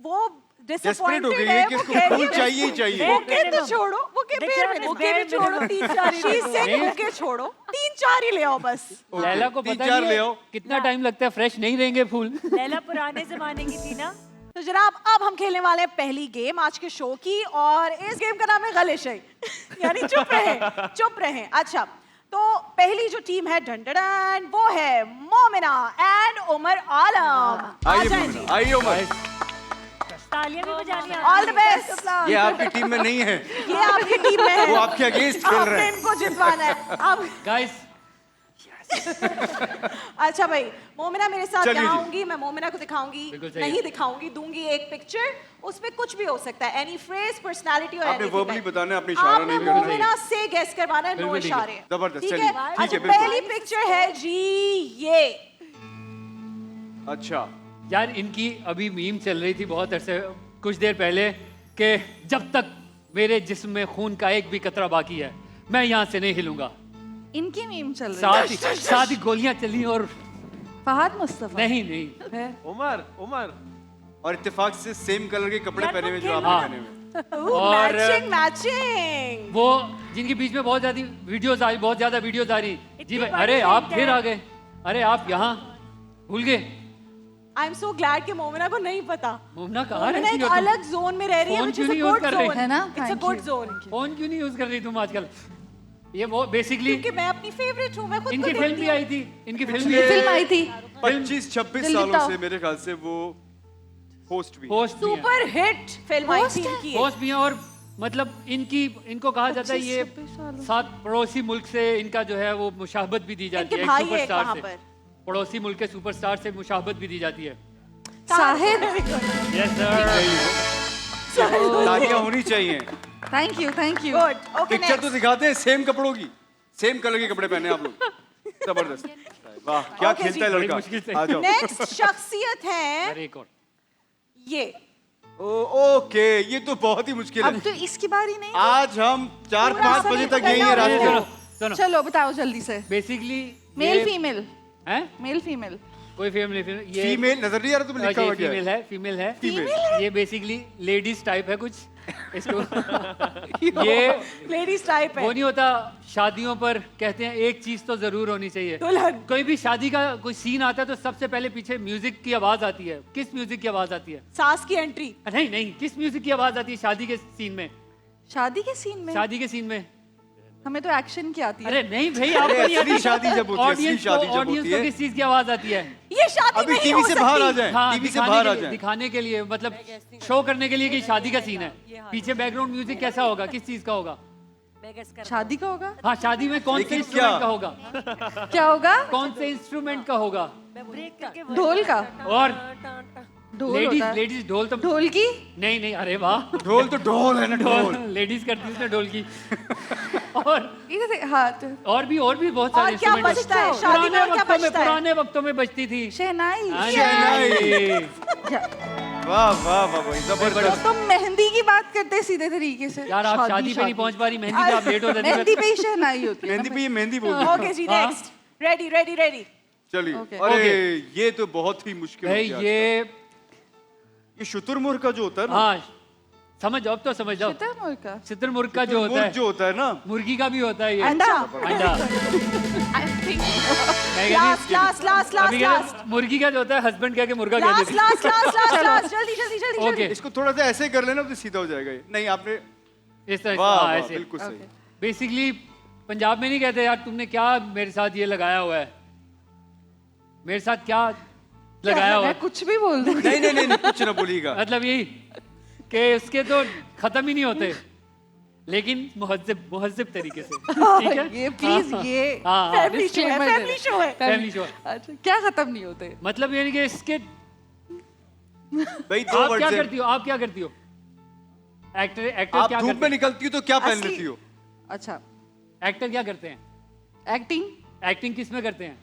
वो डेस्परेट हो गई disappointed है है, कि वो इसको कह रही फूल है, चाहिए ही चाहिए। ओके तो छोड़ो, वो के The पेड़ German में is ओके भी bare छोड़ो, minimum. 3-4 ही She said नहीं। ओके छोड़ो, 3-4 ही ले आओ बस। लैला को पता 3-4 नहीं ले है आओ। कितना टाइम लगता है, फ्रेश नहीं रहेंगे फूल। लैला पुराने जमाने की थी ना। तो जनाब अब हम खेलने वाले हैं पहली गेम आज के शो की, और इस गेम का नाम है गलिशई। यानी चुप रहें, चुप रहें। अच्छा, तो पहली जो टीम है ढंढड़न, वो है मोमिना एंड उमर आलम। आ आइए जाएं मोमिना, जी। आइए उमर। तालियां भी बजानी ऑल द बेस्ट। ये आपकी टीम में नहीं है, ये आपकी टीम में है। वो आपके अगेंस्ट खेल रहे आपने हैं। इनको जितवाना है अब। गाइस अच्छा भाई, मोमिना मेरे साथ चलिए यहाँ जी। आऊंगी, मैं मोमिना को दिखाऊंगी, बिल्कुल सही नहीं है। दिखाऊंगी, दूंगी एक पिक्चर, उसमें कुछ भी हो सकता है, एनी फ्रेज, पर्सनालिटी और आपने anything verbally like। बताना है, अपने इशारा आपने नहीं करना मोमिना से गेस करवाना है, नो बिल्कुल ठीक है। इशारे। जबरदस्त, ठीक चलिए, है। ठीक है, अच्छा, बिल्कुल। पहली पिक्चर है जी ये। अच्छा, यार इनकी अभी मीम चल रही थी बहुत अरसे, कुछ देर पहले, कि जब तक मेरे जिस्म में खून का एक भी कतरा बाकी है मैं यहाँ से नहीं हिलूंगा। इनकी मीम चल रही है। साथ ही गोलियां चली और फहद मुस्तफा नहीं नहीं है। उमर उमर और इत्तेफाक से सेम कलर के कपड़े यार, पहने हुए जो वो आपने हाँ। पहने हुए। और मैचिंग मैचिंग। वो जिनके बीच में बहुत ज्यादा वीडियोस आ रही, बहुत ज्यादा वीडियोस आ रही। जी इतनी भाई, बड़ी अरे फिल्म आप है। फिर आ गए, अरे आप यहाँ भूल गए। आई एम सो ग्लैड कि मोमिना को नहीं पता। मोमना कहाँ मोमिना रहती एक हो तुम? अलग जोन में रह रही है, फोन which क्यों is a नहीं यूज good कर रही? zone। है ना? It's a Thank good you. zone। Phone क्यों नहीं यूज कर रही तुम आजकल? ये वो बेसिकली क्योंकि मैं अपनी फेवरेट हूँ, मैं खुद इनकी को फिल्म देखती भी हूँ। आई थी, इनकी फिल्म भी पिछले- फिल्म आई थी 25-26 दिल सालों बताओ। से मेरे ख्याल से वो होस्ट भी है। होस्ट भी है, सुपर हिट फिल्म आई थी इनकी। होस्ट भी है। और मतलब इनको कहा जाता है ये 25-26 सालों। 7 पड़ोसी मुल्क से इनका जो है वो मुशाहबत भी दी जाती इनके है, एक भाई है सुपरस्टार वहाँ से। पर। पड़ोसी मुल्क के सुपरस्टार से मुशाहबत भी दी जाती है। साहिद। Yes sir. तालियां होनी चाहिए। Thank you thank you. Good. Okay picture तो दिखाते हैं सेम कपड़ों की, सेम कलर के कपड़े पहने आप लोग। जबरदस्त, वाह क्या Okay खेलता है जी। बड़ी लड़का। मुश्किल से। आ जाओ। नेक्स्ट शख्सियत है अरे एक और ये। ओके, ये तो बहुत ही मुश्किल अब है। तो इसकी बारी नहीं। आज हम 4-5 पूरा बजे समय तक यही है पकड़ना रात होगा। को। सुनो चलो बताओ जल्दी से। बेसिकली मेल फीमेल है, मेल फीमेल। कोई फीमेल ये फीमेल नजर नहीं आ रहा तुम्हें लिखा हुआ क्या है? फीमेल है, फीमेल है। Female। ये बेसिकली लेडीज टाइप है कुछ इसको। ये लेडीज टाइप है। वो नहीं होता, शादियों पर कहते हैं एक चीज तो जरूर होनी चाहिए। दुल्हन। कोई भी शादी का कोई सीन आता है तो सबसे पहले पीछे म्यूजिक की आवाज आती है। किस म्यूजिक की आवाज आती है? सास की एंट्री। नहीं नहीं, किस म्यूजिक की आवाज आती है शादी के सीन में? शादी के सीन में शादी के सीन में हमें तो एक्शन की आती है। अरे नहीं भाई, अरे आपको नहीं असली आती। शादी जब होती है, असली Audience शादी को- जब audience होती को है। किस चीज की आवाज आती है? ये शादी अभी नहीं टीवी हो से बाहर आ सकती। जाए, हाँ, टीवी से दिखाने बाहर के आ लिए- जाए। दिखाने के लिए, मतलब शो करने के लिए कि शादी का सीन है। पीछे बैकग्राउंड म्यूजिक कैसा होगा, किस चीज का होगा? मैं guess कर शादी का होगा। हाँ, शादी में कौन से लेकिन इंस्ट्रूमेंट क्या? का होगा? क्या होगा? कौन से इंस्ट्रूमेंट का होगा? मैं ब्रेक करके ढोल का। और ढोल लेडीज होता है। लेडीज ढोल तो ढोल की नहीं नहीं, अरे वाह, ढोल तो ढोल है ना, ढोल। लेडीज करती है ढोल की। और इधर से हाथ और भी बहुत सारे और क्या instruments बजता है? होते हैं। शादी में और क्या पुराने वक्तों में बजता है? पुराने वक्तों में बजती थी। शहनाई। हाँ शहनाई। जी। वाह वाह वाह भाई, जबरदस्त। तो मेहंदी की बात करते हैं सीधे तरीके से। यार आप शादी पे नहीं पहुंच पा रही, मेहंदी पे आप लेट हो जाती मेहंदी पे ही शहनाई होती है मेहंदी ना। पे ये मेहंदी बोल रही ओके जी, हाँ। नेक्स्ट। Ready ready ready. चलिए। Okay. अरे Okay. ये तो बहुत ही मुश्किल हो भाई गया। ये ये शुतुरमुर्ग का जो होता है ना, हाँ समझ जाओ, अब तो समझ जाओ। शुतुरमुर्ग का। शुतुरमुर्ग का जो होता शुतुरमुर्ग है, जो होता है ना, मुर्गी का भी होता है ये अंडा। अंडा। मैं लास्ट लास्ट लास्ट लास्ट अभी लास्ट मुर्गी का जो होता है हस्बैंड कह के मुर्गा कह लास्ट देती लास्ट लास्ट लास्ट लास्ट जल्दी जल्दी जल्दी ओके जल्दी। इसको थोड़ा सा ऐसे कर लेना तो सीधा हो जाएगा ये। नहीं आपने, इस तरह वाह हाँ, वाह, ऐसे बिल्कुल सही। बेसिकली पंजाब में नहीं कहते यार तुमने क्या मेरे साथ ये लगाया हुआ है, मेरे साथ क्या लगाया हुआ मैं है, कुछ भी बोल दूँ। नहीं नहीं नहीं, कुछ ना बोलिएगा। मतलब यही कि उसके तो खत्म ही नहीं होते, लेकिन मुहज्जब मुहज्जब तरीके से, ठीक है। ये प्लीज ये हाँ फैमिली शो है, disclaimer दे फैमिली शो है। Family show. अच्छा क्या खत्म नहीं होते। मतलब ये नहीं कि इसके भाई दो आप वर्ड क्या से, करती हो, आप क्या करती हो, एक्टर आप क्या धूप करते में हैं, निकलती हो तो क्या पहन असली- लेती हो? अच्छा एक्टर क्या करते हैं, एक्टिंग एक्टिंग किस में करते हैं?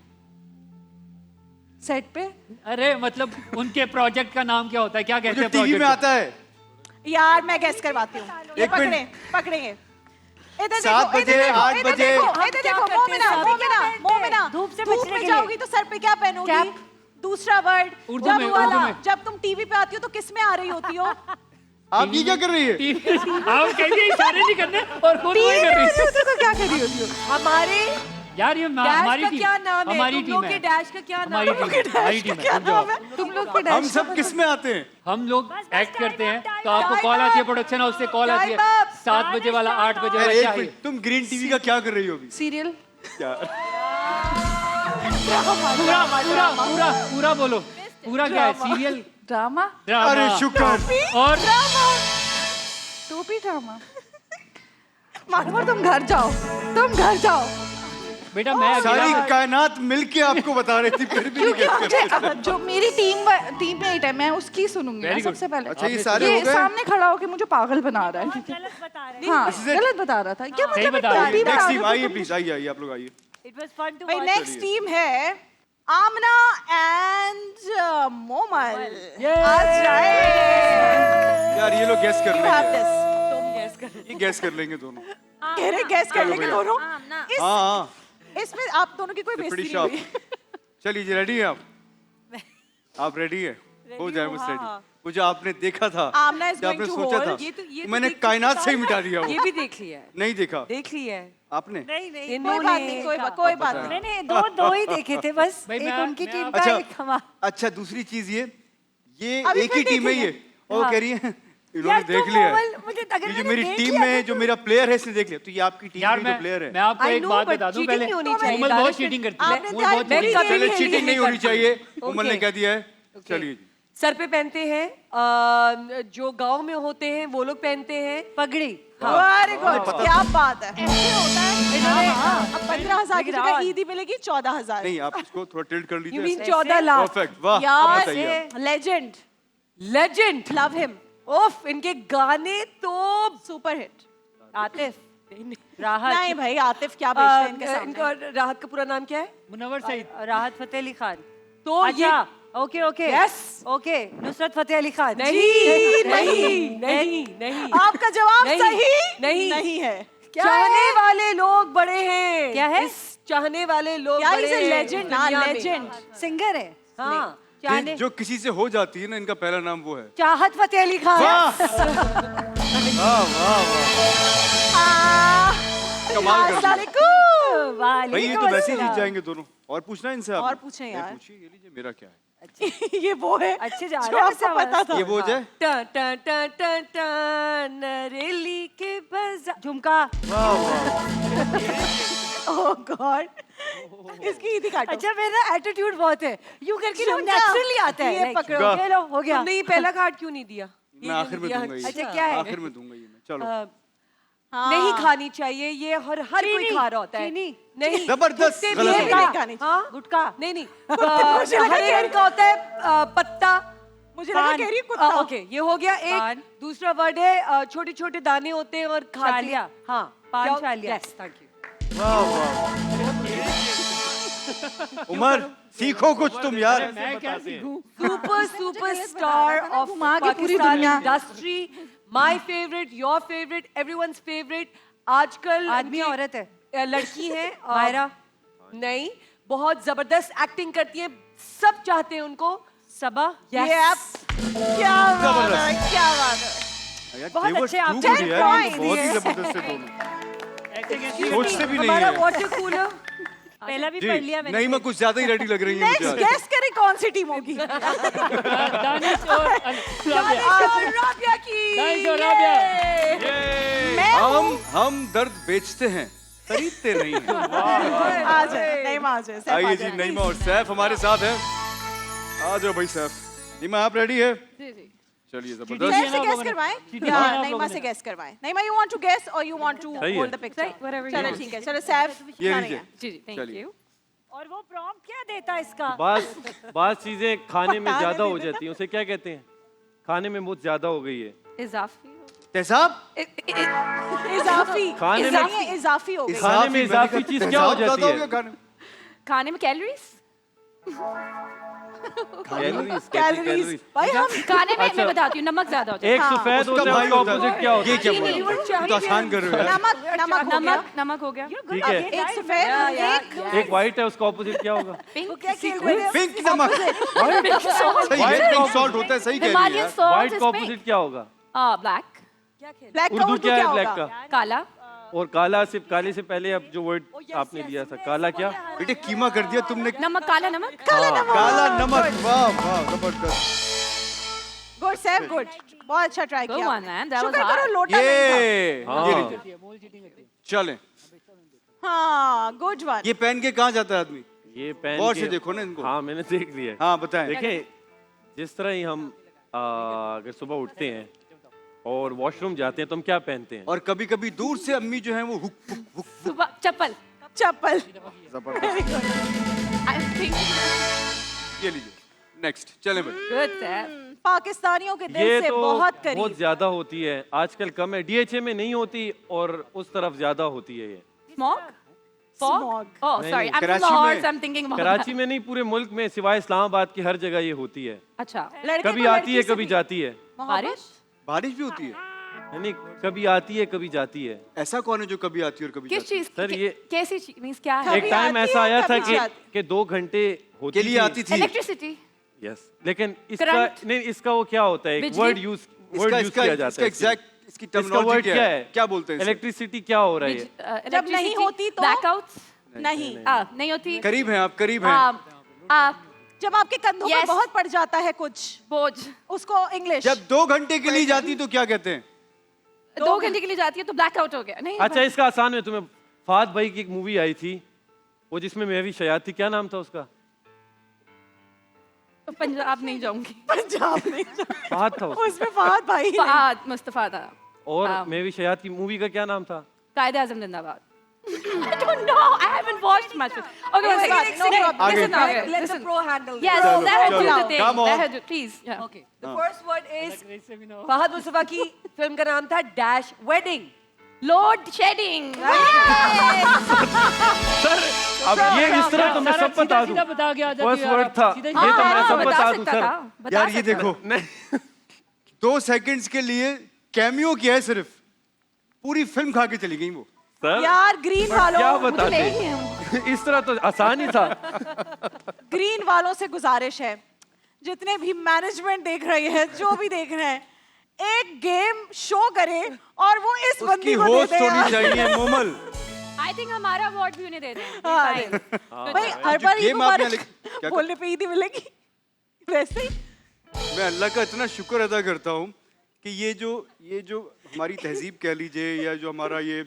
सेट पे। अरे मतलब उनके प्रोजेक्ट का नाम क्या होता है, क्या कहते जो हैं टीवी में प्रोजेक्ट? आता है, यार मैं गेस करवाती हूँ। ये एक पकड़े मिनट। पकड़ेंगे। इधर 7 देखो, बजे, इधर देखो, 8 इधर बजे। देखो, हम इधर क्या देखो, करते हैं? मोमिना सभी क्या मोमिना पहनते हैं? मोमिना धूप से धूप बचने में के जाओगी लिए। तो सर पे क्या पहनोगी? कैप। दूसरा वर्ड उर्दू जब में, वाला उर्दू में। जब तुम टीवी पे आती हो तो किस में आ रही होती हो? आप ये क्या कर रही है? आप कहेंगे इशारे नहीं करने और खुद वही कर रही है। तो क्या कर रही होती हो? हमारे यार ये डैश हमारी का टीम, क्या नाम है? हमारी तुम टीम लोग है, के डैश का क्या नाम हमारी है? टीम है, हमारी टीम है, रुक जाओ। तुम लोग के हम डैश सब किस में आते हैं? हम लोग एक्ट करते हैं तो आपको Time कॉल आती है up! प्रोडक्शन हाउस से, कॉल आती है Time up! 7 बजे वाला, 8 बजे वाला, अरे क्या एक है मिनट, तुम ग्रीन टीवी का क्या कर रही हो अभी? सीरियल। क्या? पूरा पूरा पूरा पूरा बोलो, पूरा क्या है, सीरियल ड्रामा। ड्रामा अरे शुक्र। और टोपी ड्रामा। और तुम घर जाओ, तुम घर जाओ। बेटा मैं सारी अकेला कायनात मिलके आपको बता रही थी, फिर भी नहीं क्योंकि guess कर रही। मुझे जो मेरी टीममेट है मैं उसकी सुनूंगी ना Very good. सबसे पहले। अच्छा, ये सारे ये हो गए? सामने खड़ा होके मुझे पागल बना रहा है, ठीक है? गलत बता रहे हाँ This is it. गलत बता रहा था क्या सही मतलब? बता रही है। टोपी नेक्स्ट बता टीम रहे आइए थे प्लीज, आइए आइए आप लोग आइए। इट वाज फन टू भाई वॉच। नेक्स्ट टीम है आमना एंड मोमल। आज जाए। यार ये लोग गैस कर You have लेंगे, this. तुम गैस कर। ये गैस कर लेंगे दोनों। कह रहे गैस कर लेंगे भैया। दोनों। हाँ हाँ, इसमें आप दोनों की कोई pretty बेइज्जती sharp. नहीं हुई। चलिए जी, रेडी हैं आप रेडी है? हो जाए बस रेडी। वो जो आपने देखा था, आमना is जो आपने going to सोचा hold. था, ये तो मैंने देख कायनात चुका से ही है। मिटा दिया वो। ये भी देख लिया है, नहीं देखा देख लिया है। आपने? नहीं नहीं कोई इन्होंने बात नहीं, कोई बात नहीं। नहीं नहीं, दो ही देखे थे बस, भाई, एक मैं- उनकी मैं टीम आप- का, अच्छा। एक हमारा। अच्छा दूसरी चीज ये अभी एक फिर ही टीम है ये, देखेंगे। और वो कह रही है इन्होंने तुम देख लिया है। मोबाइल- मुझे अगर ये जो मैंने मेरी देख टीम लिया में था जो मेरा प्लेयर है इसने देख लिया, तो ये आपकी टीम यार में जो प्लेयर मैं है। आपको I एक know, बात but बता दूं cheating पहले, नहीं होनी चाहिए, कोमल बहुत दानिश चीटिंग करती आपने है, कोमल ध्यान बहुत नहीं cheating दिया। करती है। चलो नहीं, चीटिंग नहीं नहीं होनी करती। चाहिए, कोमल ने Okay. कह दिया है। चलिए जी। सर पे पहनते हैं, जो गांव में होते हैं वो लोग पहनते हैं पगड़ी। वेरी गुड, क्या बात है। ऐसे होता है। इन्होंने अब 15,000 की जगह ईदी मिलेगी 14,000। नहीं आप इसको थोड़ा टिल्ट कर यू लीजिए। मीन 14 लाख। परफेक्ट, वाह। अब यार बताइए आप। Legend, legend. लव हिम, ओफ, इनके गाने तो सुपर हिट। आतिफ, राहत, नहीं भाई, आतिफ क्या बेचते हैं इनके इनका सामने। राहत का पूरा नाम क्या है? मुनव्वर सईद, राहत फतेह अली खान। तो अच्छा okay okay Yes. Okay, Nusrat Fateh Ali Khan. नहीं नहीं नहीं नहीं। आपका जवाब नहीं, सही नहीं। नहीं है। चाहने वाले लोग बड़े हैं। क्या है? इस चाहने वाले लोग यार बड़े इज हैं लेजेंड ना, दुनिया में। लेजेंड। सिंगर है। हाँ। चाहने, जो किसी से हो जाती है ना, इनका पहला नाम वो है। चाहत फतेह अली खान। वाह वाह वाह वाह, कमाल कर दिया। वालेकुम। भाई ये तो वैसे ही जीत जाएंगे दोनों। और पूछना है इनसे आप? और पूछें यार। पूछिए, ये लीजिए मेरा क्या है। ये वो है अच्छे जा जो रहा है आपको वैसे पता था। ये वो जाए। टा टा टा टा टा नरेली के बाजार। झुमका। वाह वाह, ओह गॉड, इसकी ईदी काटो। अच्छा मेरा एटीट्यूड बहुत है, यूं करके ना झुमका। नेचुरली आता है। ये like, पकड़ो। ये लो हो गया। तुमने ये पहला कार्ड क्यों नहीं दिया? ये मैं जो आखिर में दिया। दूंगा ये। अच्छा, क्या है? आखिर में दूंगा ये मैं। चलो हाँ। नहीं खानी चाहिए, ये हर कोई चीनी, खा रहा होता है। चीनी। नहीं, जबरदस्त कुत्ते भी गलत हैं। हो गया। नहीं खानी हाँ? गुटखा। नहीं नहीं, मुझे लगा हरे कि- रंग का होता है पत्ता, मुझे लगा कह रही है कुत्ता। ओके, ये हो गया एक। पान। दूसरा वर्ड है छोटे छोटे दाने होते हैं और खाते छालिया। हैं। हाँ, पान छालिया। Yes, thank you. वाह वाह उमर, सीखो कुछ तुम यार। मैं क्या सीखूं? सुपरस्टार ऑफ घुमा के पूरी पाकिस्तान दुनिया। Industry, my favourite, your favourite, everyone's favourite. आजकल आदमी उनके, औरत है? लड़की है मायरा। नहीं, बहुत जबरदस्त एक्टिंग करती है, सब चाहते हैं उनको। सबा। क्या बात है, क्या बात है। यार, बहुत they were अच्छे आप too good 10 यार, ये तो points बहुत ही दिए। जबरदस्त है दोनों। ऐसे कैसे सोचते भी नहीं हमारा है। Water cooler. पहला भी जी, पढ़ लिया मैंने। नहीं मैं कुछ ज्यादा ही रेडी लग रही है मुझे नेक्स्ट आज। गेस करें कौन सी टीम होगी। दानिश और राबिया। और राबिया की। दानिश और राबिया। ये। मैं हूँ। हम दर्द बेचते हैं, खरीदते नहीं हैं। आ जाए, नईमा आ जाए, सैफ आ आइए जाए। जी, नईमा और सैफ हमारे साथ हैं। आ जाओ भाई सैफ। नईमा आप रेडी है? जी जी। चलिए सैफ जबरदस्त। से गेस करवाएं चीटी या मारा आप नईमा लोगों से ने। गेस करवाएं। नईमा, यू वांट टू गेस और यू वांट टू सही है। Hold the picture? whatever you चलो want. ठीक है, चलो सैफ ये जाने लीजिए। हैं। जी जी, थैंक चलिए। यू। और वो प्रॉम्प्ट क्या देता इसका? बात चीजें खाने में खाने ज्यादा में हो जाती हैं, उसे क्या कहते हैं? खाने में बहुत ज्यादा हो गई है। इजाफी। तेजाब? इजाफी। खाने में- नहीं, इजाफी हो गई। खाने में इजाफी चीज क्या हो जाती है? खाने में कैलोरीज। कैलोरीज। कैलोरीज। भाई हम खाने में अच्छा। मैं बताती हूँ, नमक ज्यादा होता है। एक सफेद होता है, उसका ऑपोजिट क्या होता ये है? क्या बोल रहे हो? तो आसान कर रहे हो यार। नमक नमक हो गया। नमक हो गया। ठीक है, एक सफेद, एक एक व्हाइट है, उसका ऑपोजिट क्या होगा? पिंक नमक। सही है, पिंक सॉल्ट होता है, सही कह रही है हिमालयन यार। व्हाइट सॉल्ट का ऑपोजिट क्या होगा? ब्लैक। ब्लैक का उर्दू क्या है ब्लैक होगा? का? काला। और काला से, काले से पहले अब जो वर्ड आपने लिया था, काला क्या? बेटे कीमा कर दिया तुमने। नमक, काला नमक। काला नमक। वाह वाह जबरदस्त। Good Saif, good. बहुत अच्छा ट्राई Go किया। on, man, that was शुक्र करो hard. लोटा नहीं ये हाँ। ये लीजिए। चलें। था। हाँ, गुड वन। ये पहन के कहाँ जाता है आदमी? ये पेन गौर से देखो ना इनको। हाँ मैंने देख लिया है। हाँ बताएं। देखें, जिस तरह ही हम अगर सुबह उठते हैं और वॉशरूम जाते हैं तो हम क्या पहनते हैं? और कभी कभी दूर से अम्मी जो है वो हुक हुक हुक सुबह चप्पल। चप्पल। जबरदस्त। I think ये लीजिए। नेक्स्ट चले भाई। good Seth. पाकिस्तानियों के ये दिल से तो बहुत बहुत करीब। ज्यादा होती है, आजकल कम है, डीएचए में नहीं होती और उस तरफ ज्यादा होती है ये। Smog? Fog? Smog. Oh, नहीं, sorry. I'm from Karachi Lahore, में- so I'm thinking about Karachi में नहीं, पूरे मुल्क में सिवाय इस्लामाबाद की हर जगह ये होती है। अच्छा। लड़के कभी को आती है लड़की से कभी भी- जाती है, बारिश? बारिश भी होती है? यानी कभी आती है कभी जाती है। ऐसा कौन है जो कभी आती है और कभी किस जाती है? चीज सर, ये- कैसी चीज मींस क्या है? एक टाइम आती ऐसा है, आया था कभी जाती कि 2 घंटे होती के लिए आती थी। इलेक्ट्रिसिटी। यस, लेकिन इसका Current? नहीं, इसका वो क्या होता है? एक बिजली? वर्ड यूज किया जाता है। एग्जैक्ट इसकी इसका टर्मिनोलॉजी वर्ड क्या क्या है? है? क्या बोलते हैं इसे? इलेक्ट्रिसिटी क्या हो रहा है? जब नहीं होती तो? ब्लैकआउट्स नहीं। नहीं होती। करीब हैं आप, करीब हैं। जब आपके कंधों पर Yes. बहुत पड़ जाता है कुछ, बोझ। उसको इंग्लिश। जब 2 घंटे के लिए जाती तो क्या कहते हैं? 2 घंटे के लिए जाती है तो ब्लैकआउट हो गया। नहीं अच्छा, इसका आसान है तुम्हें। फाद भाई की एक मूवी आई थी, वो जिसमें महवी शयाद थी, क्या नाम था उसका? तो पंजाब नहीं जाऊंगी। पंजाब नहीं। फहद था उसका। उसमें फहद भाई नहीं। फहद मुस्तफा था। और महवी शयाद की मूवी का क्या नाम था? कायदे आजम जिंदाबाद। I don't know. I haven't watched much. Okay, one second. No problem. आगे। Listen, okay, Let the listen. pro handle Yes, this. let her do चलो, the thing. come on. Let her do, please. Yeah. Okay. The first word is Fahad Mustafa की film का नाम था dash wedding. Lord shedding. Sir, अब ये इस तरह तो मैं सब बता दूं। बता के आ जाती फर्स्ट है यार, वर्ड था, सीधा ये तो मैं सब बता बता दूं सकता सर। था, बता यार ये सकता देखो, नहीं, 2 सेकंड्स के लिए कैमियो किया है सिर्फ, पूरी फिल्म खा के चली गई वो। सर यार ग्रीन वालों, क्या मुझे ले बताते? ही हम। इस तरह तो आसान ही था। ग्रीन वालों से गुजारिश है, जितने भी मैनेजमेंट देख रहे हैं, जो भी देख रहे हैं, एक गेम शो करे और वो इस उसकी बंदी को दे होस्ट दे होनी यार। चाहिए मोमल। I think हमारा अवार्ड भी उन्हें दे दें। हाँ, Fine. भाई हर बार गेम आपने क्या बोलने पे ईदी मिलेगी वैसे ही। मैं अल्लाह का इतना शुक्र अदा करता हूँ कि ये जो हमारी तहजीब कह लीजिए या जो हमारा ये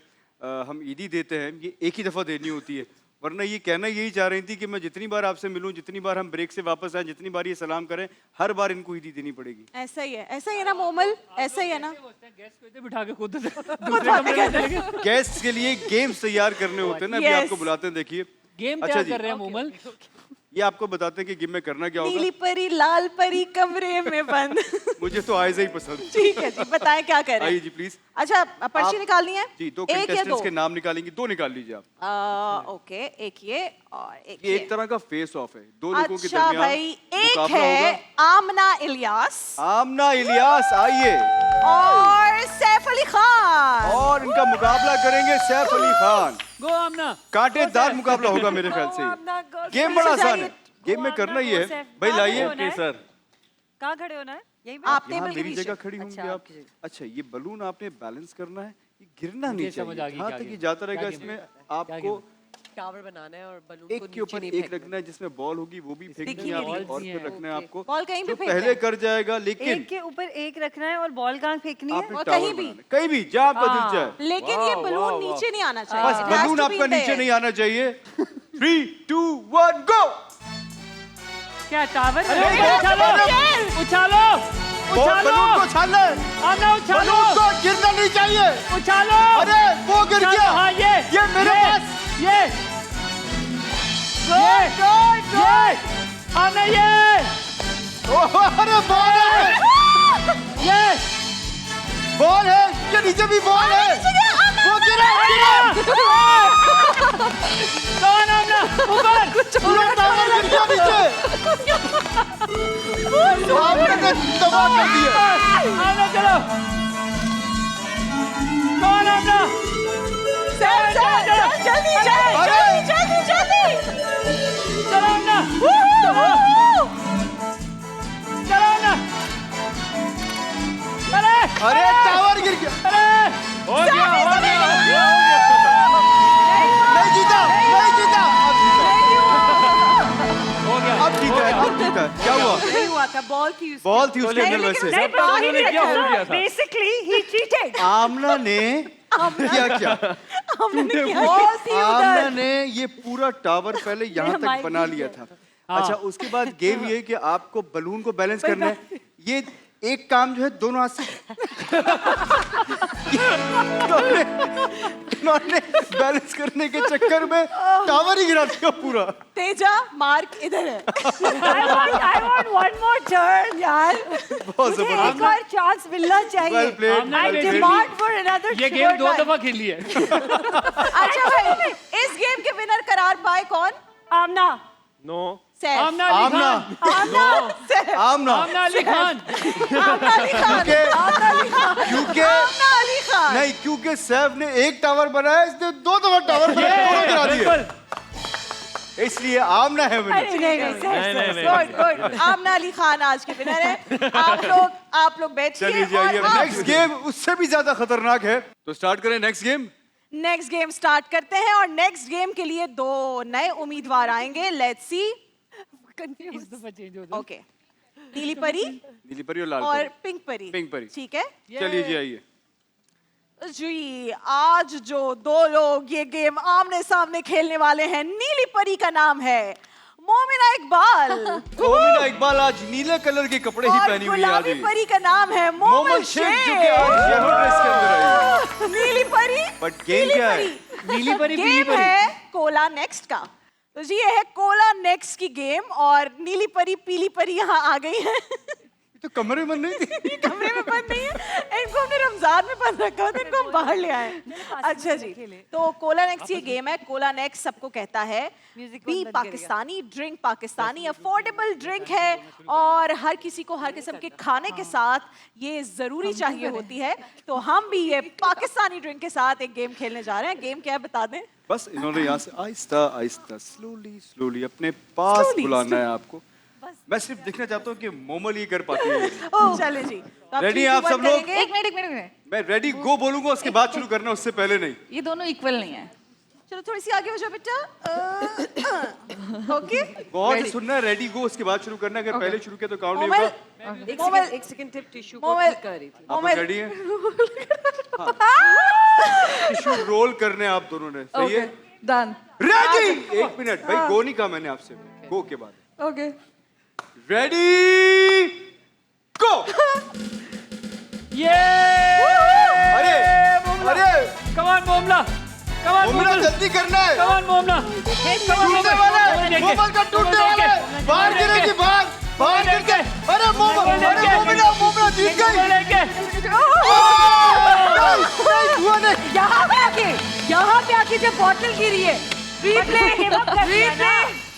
हम ईदी देते हैं, ये एक ही दफ़ा देनी होती है। वरना ये कहना यही चाह रही थी कि मैं जितनी बार आपसे मिलूं, जितनी बार हम ब्रेक से वापस आए, जितनी बार ये सलाम करें, हर बार इनको ईदी देनी पड़ेगी। ऐसा ही है ना मोमल, ऐसा ही है ना। गैस को इधर बिठा के खुद दूसरे कमरे में चले गए। गेस्ट के लिए गेम्स तैयार करने होते हैं ना, अभी Yes. आपको बुलाते हैं, देखिए। गेम अच्छा तैयार जी। कर रहे हैं मोमल। ये आपको बताते हैं कि गेम में करना क्या होगा। नीली परी लाल परी कमरे में बंद। मुझे तो आइज ही पसंद। ठीक है जी, बताएं क्या करें। आइए जी प्लीज। अच्छा, पर्ची आप- निकालनी है जी, दो एक या कंटेस्टेंट्स दो? के नाम निकालेंगे, दो निकाल लीजिए आप। ओके, एक ये और एक ये एक तरह का फेस ऑफ है, दो लोगों के अच्छा दरमियान भाई, एक मुकाबला है होगा। आमना इलियास आमना इलियास, आइए, और सैफ अली खान। और इनका मुकाबला करेंगे सैफ अली खान। गो आमना। कांटेदार मुकाबला होगा मेरे ख्याल से। आमना, go, गेम बड़ा आसान है, गेम में करना ही है। भाई लाइए। Okay sir. कहाँ खड़े होना है? यहीं पे? आप यहाँ टेबल के मेरी पीछे। जगह खड़ी होंगी अच्छा, आप। आपकी जगह। अच्छा, ये बलून आपने बैलेंस करना है, ये गिरना नहीं मुझे समझ आ चाहिए। गई जहाँ क्या तक ये गेम- जाता रहेगा क्या गेम इसमें है? क्या आपको गेम टावर बनाना है और बलून एक को के नीचे ऊपर नहीं एक फेंकना। रखना है, जिसमें बॉल होगी वो भी फेंकनी दिखी है नहीं आपको, और रही। फिर रखना है आपको। बॉल कहीं भी जो फेंकना पहले है। कर जाएगा, लेकिन एक के ऊपर एक रखना है और बॉल कहाँ फेंकनी है? आपने और टावर कहीं भी। बनाना है। कहीं भी जहाँ आपका दिल चाहे। लेकिन ये बलून नीचे नहीं आना चाहिए। बस It has balloon to be आपका नीचे there. नहीं आना चाहिए। 3, 2, 1 गो। क्या टावर? उछालो उछालो बलून को उछालो उछालना है, आमना उछालो बलून को गिरना नहीं चाहिए। उछालो। अरे वो गिर उछालो, गया। हाँ ये मेरे पास। ये आमना ये ओह, अरे बॉल है, ये बॉल है, ये नीचे भी बॉल है। वो गिरा, कौन आमना ऊपर पूरा टावर गिर गया नीचे। आपने तबाह कर दिया। आमना चलो कौन आमना सैफ, सैफ, जल्दी अरे! जल्दी जल्दी। चलो आमना चलो आमना अरे अरे टावर गिर गया। अरे हो गया नहीं जीता, नहीं जीता। हो गया अब जीता है, अब जीता है। क्या हुआ? नहीं हुआ था, बॉल थी उसकी। बॉल थी उसके अंदर लेकिन वैसे। नहीं, पर उन्होंने उन्होंने क्या हो गया था? Basically, he cheated. आमना ने किया क्या? बॉल थी आमना उधर। ने ये पूरा टावर पहले यहाँ मेरा तक माइक बना नीचे। लिया था। अच्छा, उसके बाद गेम ये है कि आपको बलून को बैलेंस करना है। ये एक काम जो है दोनों हाथ से इन्होंने बैलेंस करने के चक्कर में टावर ही गिरा दिया पूरा। तेजा, मार्क इधर है। I want one more turn, यार। बहुत मुझे एक जबरदस्त। और चांस मिलना Well चाहिए। played, आमना I ने well played। demand for another ये गेम short 2 one. दफा खेली है अच्छा भाई, इस गेम के विनर करार पाए कौन? आमना। नो। सैफ। आमना अली आमना, खान आमना, आमना अली खान आमना अली खान। क्योंकि आमना अली खान। क्योंकि आमना अली खान। नहीं, क्योंकि सैफ ने एक टावर बनाया, इसने 2 दफा टावर बनाया, दोनों गिरा दिए। बिल्कुल इसलिए आमना है विनर। नहीं, नहीं, गुड गुड। आमना अली खान आज के विनर है। आप लोग बैठिए। चलिए जाइए, और नेक्स्ट गेम उससे भी ज्यादा खतरनाक है, तो स्टार्ट करें next game. Next game start करते हैं और नेक्स्ट गेम के लिए 2 नए उम्मीदवार आएंगे। Let's see. इस दफा चेंज हो जाए ओके, नीली परी नीली परी और लाल और परी। पिंक परी। पिंक परी। ठीक है चलिए जी, आइए। जी। आज जो 2 लोग ये गेम आमने सामने खेलने वाले हैं, नीली परी का नाम है मोमिना इकबाल मोमिना इकबाल आज नीले कलर के कपड़े ही और पहनी हुई है। आज गुलाबी ही। परी का नाम है मोमल मोमल शेख, जो कि आज येलो ड्रेस के अंदर आई है। नीली परी। But game क्या है? नीली परी पीली गेम परी है कोला नेक्स्ट का। तो जी ये है कोला नेक्स्ट की गेम और नीली परी पीली परी यहाँ आ गई है। ये तो कमरे में बन रही थी। कमरे में बंद नहीं है, इनको हमने रमजान में बंद रखा था, इनको हम बाहर ले आए। अच्छा जी, तो कोला नेक्स्ट ये गेम है। कोला नेक्स्ट सबको कहता है Music बी बंद कर Pakistani, drink Pakistani, affordable drink है और हर किसी को हर किस्म के खाने के साथ ये जरूरी चाहिए होती है। तो हम भी ये पाकिस्तानी ड्रिंक के साथ एक गेम खेलने जा रहे हैं। गेम क्या है बता दें? बस इन्होंने यहाँ से आहिस्ता आहिस्ता स्लोली स्लोली अपने पास Slowly, बुलाना है आपको। मैं सिर्फ देखना चाहता हूँ कि मोमल ये कर पाती है। चले जी, तो अब Ready 3, हैं आप 2, 1 सब लोग? करेंगे। एक मिनट एक मिनट एक मिनट। मैं रेडी गो बोलूंगा, उसके बाद शुरू करना, उससे पहले नहीं। ये दोनों इक्वल नहीं है। चलो थोड़ी सी आगे हो जाओ बेटा। ओके गौर से सुनना है, रेडी गो, उसके बाद शुरू करना। अगर पहले शुरू किया तो काउंट नहीं मोमल, होगा। एक सेकंड टिप टिश्यू को मोमल, ठीक कर रही थी। आप लोग मोमल। रेडी हैं? टिश्यू रोल करने आप दोनों ने, सही है? डन। रेडी। 1 मिनट भाई, गो नहीं कहा मैंने आपसे, गो के बाद। ओके। रेडी गो। ये अरे अरे कमान मोमला कमान मोमना जल्दी करना है। कम ऑन मोमना, टूटने वाला है, मोमन का टूटने वाला है। बाहर गिरेगी, बाहर गिर के। अरे मोमना जीत गई। यहाँ पे आके जब बॉटल गिरी है,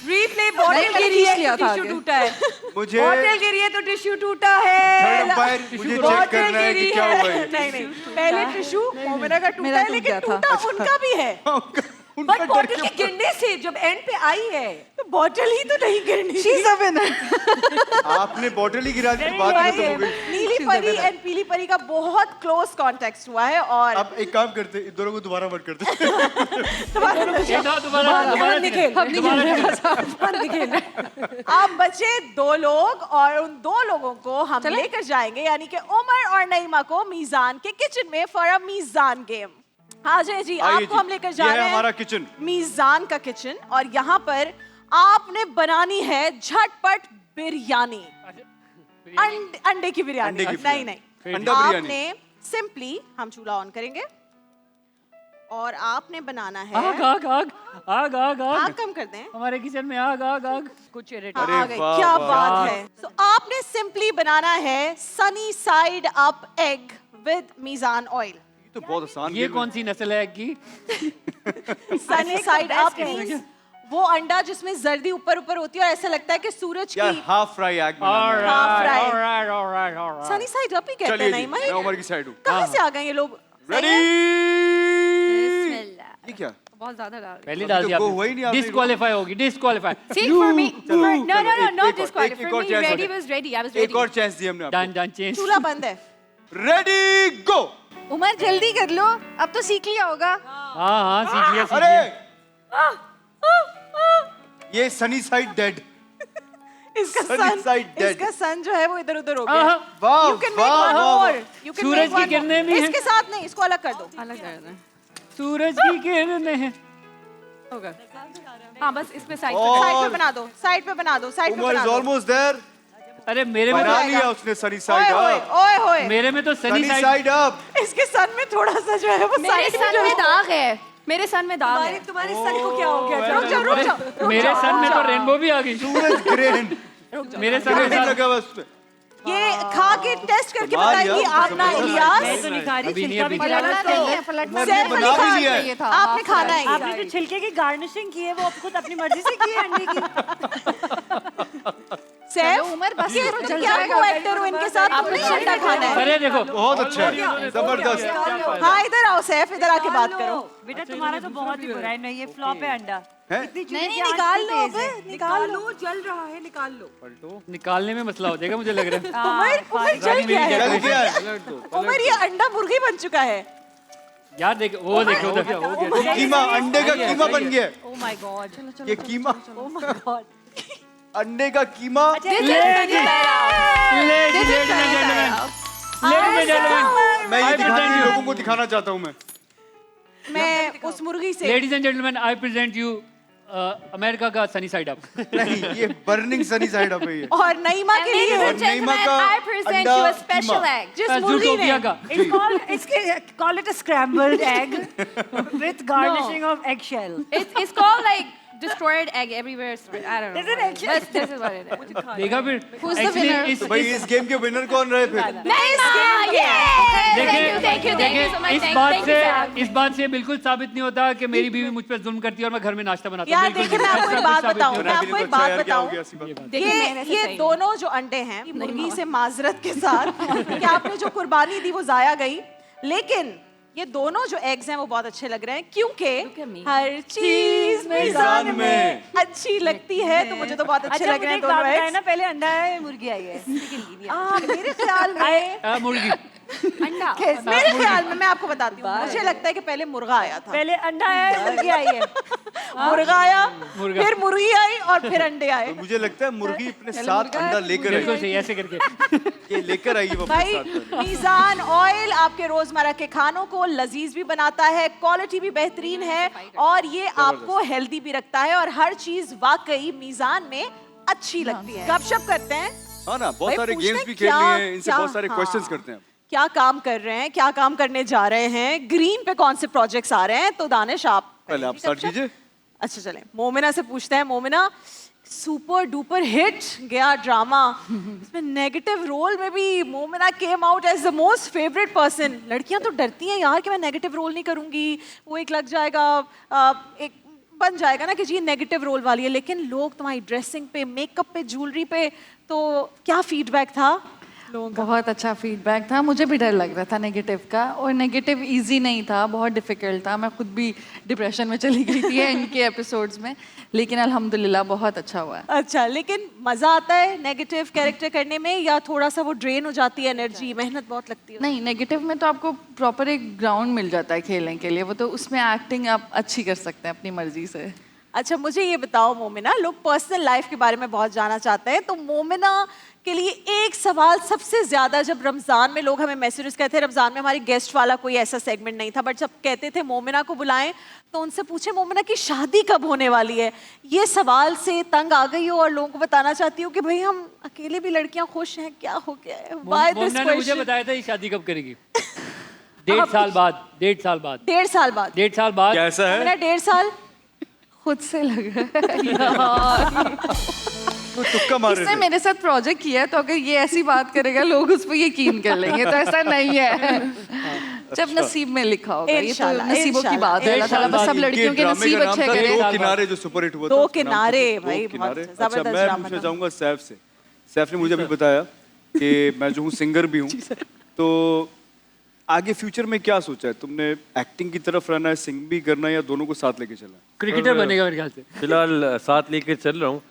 रीप्ले बॉटल गिरी है, टिश्यू टूटा है। मुझे बॉटल गिरी है तो टिश्यू टूटा है। थर्ड अंपायर मुझे चेक करना है कि क्या हुआ है। नहीं पहले टिश्यू मोमिना का टूटा मेरा है, टूट लेकिन गया था। टूटा उनका भी है। बट बॉटल के गिरने से जब एंड पे आई है, तो बॉटल ही तो नहीं गिरनी। She's a winner. आपने बॉटल ही गिरा दी, तो बात खत्म हो गई। नीली परी एंड पीली परी का बहुत क्लोज कॉन्टेक्स्ट हुआ है और अब एक काम करते, इन दोनों को दोबारा मत करते। आप बचे 2 लोग और उन 2 लोगों को हम लेकर जाएंगे, यानी कि उमर और नईमा को मीजान के किचन में फॉर अ मीजान गेम। हाँ जय जी, आइए आपको जी, हम लेकर जा ये है रहे हैं हमारा किचन। मीजान का किचन, और यहाँ पर आपने बनानी है झटपट बिरयानी। अंडे की बिरयानी। अंडे की नहीं बिरयानी। अंडा बिरयानी। आपने सिंपली, हम चूल्हा ऑन करेंगे और आपने बनाना है आग आग आग आग आग आग आग, कम कर दें। हमारे किचन में आग आग आग। कुछ इरिटेट। हाँ, अरे आ गई। वाह, क्या वाह। बात है। तो आपने सिंपली बनाना है sunny side up egg with Meezan oil. ये तो बहुत आसान ये गेम कौन सी नस्ल है की? सनी साइड अप मींस वो अंडा जिसमें जर्दी ऊपर ऊपर होती है और ऐसा लगता है कि सूरज यार, की हाफ फ्राई एग बनाना है। Half fry. Alright. Sunny side up ही कहते हैं। चलिए नहीं जी, मैं मैं उमर की साइड हूँ। कहाँ से आ गए ये लोग? रेडी? सही है? ये क्या? बहुत ज्यादा डाल पहले अभी डाल तो दिया go हुआ ही नहीं, आपने डिस्क्वालीफाई होगी, डिस्क्वालीफाई। See, for me, चलो, no, no, no, एक- not एक और- disqualified. एक For और me, chance ready हो was ready. I was एक ready. और चांस दी हमने डन आपको। Done change. चूल्हा बंद है। रेडी गो। उमर जल्दी कर लो, अब तो सीख लिया होगा। हाँ हाँ सीख लिया, सीख अरे लिया। ये सनी साइड डेड। इसका Sunny side सन, dead. इसका सन जो है वो इधर उधर हो आहा, गया। वाह You can make वाह one वाह। more. You can Suraj make की one किरणें more. भी हैं। इसके साथ नहीं, इसको अलग कर दो। अलग कर दें। सूरज की किरणें हैं। होगा। हाँ बस इसमें साइड और- साइड पे बना दो, साइड पे बना दो, साइड पे उमर बना इज दो। Almost there. अरे मेरे में बना तो लिया उसने सनी ओए साइड होए, अप। ओए होए। मेरे में तो Sunny sunny side. Side up. इसके सन में थोड़ा सा जो है वो मेरे साइड में सन जो में है। दाग है, मेरे सन में दाग है। तुम्हारे सन को क्या हो गया? रुक जाओ, रुक जाओ, रुक मेरे जाओ। सन में तो रेनबो भी आ गई। सूरज ग्रेन मेरे सन में नहीं लगा बस पे। ये खा के टेस्ट करके कमाल बताएंगी यार, आप ना जबरदस्त इलियास। मैं तो नहीं खा रही, अभी नहीं, छिलका अभी भी नहीं। खिलाना तो। पलटना मैंने सैफ अली बना भी खान दिया है। चाहिए था। आपने खाना है आपने जो छिलके की गार्निशिंग की है वो आप खुद अपनी मर्जी से की है अंडे की। सैफ, उमर बस ये करो, चल क्या जाएगा। को एक्टर हो इनके साथ? आपने आपने अंडा खाना है। अरे देखो बहुत अच्छा है, जबरदस्त। हाँ इधर आओ सैफ, इधर आके बात करो। बेटा तुम्हारा तो बहुत ही बुरा है। नहीं ये फ्लॉप है अंडा। हैं? इतनी नहीं, चीज़ें नहीं, आज निकाल भी लो तेज बे, है। निकाल निकाल लो। लो, जल रहा है, निकाल लो। निकालने में मसला हो जाएगा मुझे लग रहा है। उमर जल गया चल है। गया है। उमर ये अंडा मुर्गी बन चुका है। यार देख वो देखो उधर। कीमा, अंडे का कीमा बन गया है। Oh my God. ये कीमा, Oh my God. अंडे का कीमा। मैं ये दिखाने लोगों को दिखाना चाहता हूँ मैं। मैं उस मुर्गी से ladies and gentleman I present you America का सनी साइड अप। नहीं, ये बर्निंग सनी साइड अप है ये। और नईमा के लिए और नईमा का I present अंडा you a special keema. egg. जिस मुर्गी ने जूटोपिया का। Call it a scrambled egg with garnishing of eggshell. It's called like destroyed egg everywhere. I don't know. Is it eggshell? But this is what it is. देखा फिर Who's the Actually, winner? इस तो भाई इस game के winner कौन रहे फिर? Thank you so much. इस बात से इस बात से बिल्कुल साबित नहीं होता कि मेरी बीवी मुझ पर जुल्म करती है और मैं घर में नाश्ता बनाता हूँ। यार देखिए मैं आपको एक बात बताऊं, मैं आपको एक बात क्या हो बताऊं। गया ऐसी बात? ये दोनों जो अंडे हैं मुर्गी से माजरत के साथ कि आपने जो कुर्बानी दी वो जाया गई, लेकिन ये दोनों जो एग्स हैं वो बहुत अच्छे लग रहे हैं क्योंकि हर चीज मीज़ान में अच्छी लगती है, तो मुझे तो बहुत अच्छे अच्छा लग रहे मुझे हैं एक बात दोनों बताए एग्स। ना, पहले अंडा है मुर्गी आई है। मेरे ख्याल में मुर्गी अंडा. मेरे ख्याल में मैं आपको बताती हूँ, मुझे लगता है कि पहले मुर्गा आया था, पहले अंडा है मुर्गी आई है। मुर्गा आया, मुर्गा। फिर मुर्गी आई और फिर अंडे आए। तो मुझे लगता है मुर्गी अपने साथ अंडा लेकर बिल्कुल आई। सही ऐसे करके। ये लेकर आई है वो भाई अपने साथ। मीज़ान ऑयल आपके रोजमर्रा के खानों को लजीज भी बनाता है, क्वालिटी भी बेहतरीन है और ये आपको हेल्दी भी रखता है और हर चीज वाकई मीज़ान में अच्छी लगती है। गपशप करते हैं। हाँ ना, बहुत भाई सारे पूछते गेम्स भी क्या- खेलने हैं, इनसे क्या- बहुत सारे हाँ। क्वेश्चंस करते हैं। क्या काम कर रहे हैं, क्या काम करने जा रहे हैं, ग्रीन पे कौन से प्रोजेक्ट्स आ रहे हैं। तो दानिश आप पहले आप स्टार्ट कीजिए। अच्छा चलें, मोमिना से पूछते हैं। मोमिना, सुपर डुपर हिट गया ड्रामा, इसमें नेगेटिव रोल में भी Momina came out as the most favourite person. लड़कियां तो डरती हैं यार कि मैं नेगेटिव रोल नहीं करूंगी, वो एक लग जाएगा, एक बन जाएगा ना कि जी नेगेटिव रोल वाली है। लेकिन लोग तुम्हारी ड्रेसिंग पे, मेकअप पे, ज्वेलरी पे, तो क्या फीडबैक था लोगों का? बहुत अच्छा फीडबैक था। मुझे भी डर लग रहा था नेगेटिव का, और नेगेटिव इजी नहीं था, बहुत डिफिकल्ट था। मैं खुद भी डिप्रेशन में चली गई थी इनके एपिसोड्स में, लेकिन अल्हम्दुलिल्लाह बहुत अच्छा हुआ है। अच्छा, लेकिन मजा आता है नेगेटिव कैरेक्टर करने में, या थोड़ा सा वो ड्रेन हो जाती है एनर्जी, मेहनत बहुत लगती है? नहीं, नेगेटिव में तो आपको प्रॉपर एक ग्राउंड मिल जाता है खेलने के लिए, वो तो उसमें एक्टिंग आप अच्छी कर सकते हैं अपनी मर्जी से। अच्छा, मुझे ये बताओ मोमिना, लोग पर्सनल लाइफ के बारे में बहुत जानना चाहते हैं, तो मोमिना के लिए एक सवाल सबसे ज्यादा, जब रमजान में लोग हमें मैसेजेस कहते हैं, रमजान में हमारी गेस्ट वाला कोई ऐसा सेगमेंट नहीं था, बट जब कहते थे मोमिना को बुलाएं तो उनसे पूछे मोमिना की शादी कब होने वाली है। ये सवाल से तंग आ गई हो और लोगों को बताना चाहती हूँ कि भाई हम अकेले भी लड़कियां खुश हैं, क्या हो गया है? Why this मोमिना ने मुझे question? बताया था ये शादी कब करेगी। 1.5 साल बाद, 1.5 साल बाद, 1.5 साल बाद। 1.5 साल बाद। कैसा है? मोमिना 1.5 साल खुद से लग रहा है तो तुक्का मार रहे इसने थे। मेरे साथ प्रोजेक्ट किया है, तो अगर ये ऐसी बात करेगा लोग उस पर यकीन कर लेंगे, तो ऐसा नहीं है। जब नसीब में लिखा होगा, ये तो इंशाल्लाह, नसीबों की बात है। अल्लाह ताला बस सब लड़कियों के ड्रामे नसीब का नाम अच्छे था करे। दो किनारे, जो सुपर हिट हुआ था। दो उसका नाम था किनारे, दो भाई, किनारे। बहुत अच्छा, जबरदस्त मैं ड्रामा पूछना था। चाहूंगा सैफ से। सैफ ने मुझे अभी बताया कि मैं जो हूँ सिंगर भी हूँ, तो आगे फ्यूचर में क्या सोचा है तुमने? एक्टिंग की तरफ रहना है, सिंग भी करना है, या दोनों को साथ लेके चलना है? क्रिकेटर बनेगा मेरे ख्याल से। फिलहाल साथ लेकर चल रहा हूँ।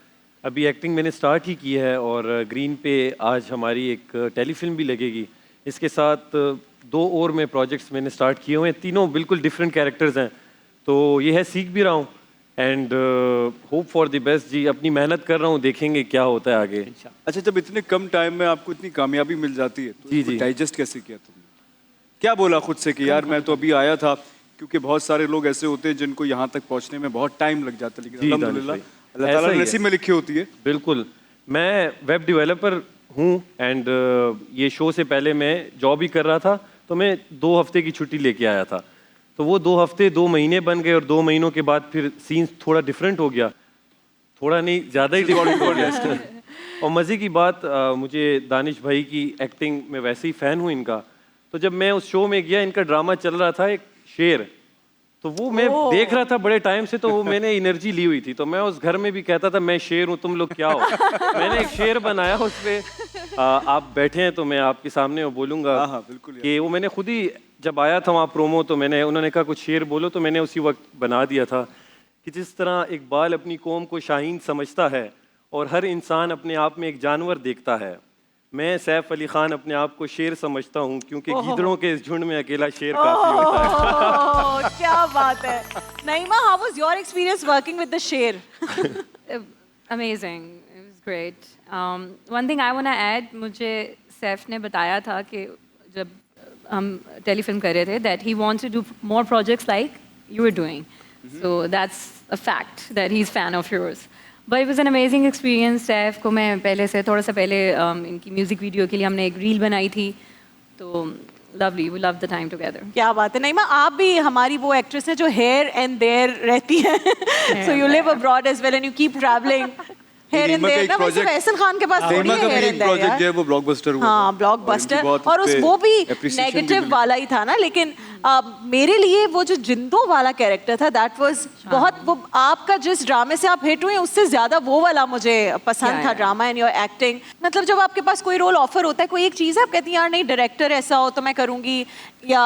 अभी एक्टिंग मैंने स्टार्ट ही की है, और ग्रीन पे आज हमारी एक टेलीफिल्म भी लगेगी। इसके साथ 2 और में प्रोजेक्ट्स मैंने स्टार्ट किए हुए हैं, तीनों बिल्कुल डिफरेंट कैरेक्टर्स हैं। तो ये है, सीख भी रहा हूँ, and hope for the best ji. अपनी मेहनत कर रहा हूँ, देखेंगे क्या होता है आगे। अच्छा, जब इतने कम टाइम में आपको इतनी कामयाबी मिल जाती है, तो जी, इसको जी। डाइजेस्ट कैसे किया तुमने? क्या बोला खुद से कि यार मैं तो अभी आया था? क्योंकि बहुत सारे लोग ऐसे होते हैं जिनको यहाँ तक पहुँचने में बहुत टाइम लग जाता है, लेकिन जी, अल्हम्दुलिल्लाह दानिश भाई, अल्लाह ऐसा ताला ही है। नसीब में लिखी होती है। बिल्कुल। मैं वेब डेवलपर हूँ, एंड ये शो से पहले मैं जॉब ही कर रहा था, तो मैं 2 हफ्ते की छुट्टी लेके आया था। तो वो 2 हफ्ते 2 महीने बन गए, और 2 महीनों के बाद फिर सीन थोड़ा डिफरेंट हो गया, थोड़ा नहीं ज़्यादा ही डिफरेंट हो गया। और मज़े की बात, मुझे दानिश भाई की एक्टिंग में वैसे ही फ़ैन हूँ इनका। तो जब मैं उस शो में गया, इनका ड्रामा चल रहा था एक शेर, तो वो मैं देख रहा था बड़े टाइम से, तो वो मैंने एनर्जी ली हुई थी। तो मैं उस घर में भी कहता था मैं शेर हूँ, तुम लोग क्या हो। मैंने एक शेर बनाया, उस पर आप बैठे हैं तो मैं आपके सामने वो बोलूँगा। हाँ, बिल्कुल यार। कि वो मैंने खुद ही, जब आया था वहाँ प्रोमो, तो उन्होंने कहा कुछ शेर बोलो, तो मैंने उसी वक्त बना दिया था कि जिस तरह इकबाल अपनी कौम को शाहीन समझता है और हर इंसान अपने आप में एक जानवर देखता है, मैं सैफ अली खान अपने आप को शेर समझता हूँ, क्योंकि गीदड़ों के इस झुंड में अकेला शेर काफी होता है। ओह, क्या बात है। Naima, how was your experience working with the शेर? Amazing. It was great. One thing I want to add, मुझे सैफ ने बताया था कि जब हम टेलीफिल्म कर रहे थे that he wants to do more projects like you were doing. So that's a fact that he's fan of yours. But it was an amazing experience. Saif को मैं पहले से, थोड़ा सा पहले इनकी म्यूजिक वीडियो के लिए हमने एक रील बनाई थी, तो lovely, we loved the time together. क्या बात है। नईमा, आप भी हमारी वो एक्ट्रेस हैं जो हेयर एंड देयर रहती हैं। So you live abroad as well and you keep travelling here and Naima का देयर एक ना। वैसे project- फैसल खान के पास थोड़ी नईमा है का भी हेयर एक एंड प्रोजेक्ट जो देयर। है वो ब्लॉकबस्टर हुआ हाँ, था। ब्लॉकबस्टर, इनकी बहुत और उस उस पे वो भी appreciation भी नेगेटिव मिली। वाला ही था ना। लेकिन मेरे लिए वो जो जिंदो वाला कैरेक्टर था, दैट वाज बहुत, वो आपका जिस ड्रामे से आप हिट हुए उससे ज्यादा वो वाला मुझे पसंद था ड्रामा एंड योर एक्टिंग। मतलब जब आपके पास कोई रोल ऑफर होता है, कोई एक चीज है, आप कहती हैं यार नहीं डायरेक्टर ऐसा हो तो मैं करूंगी, या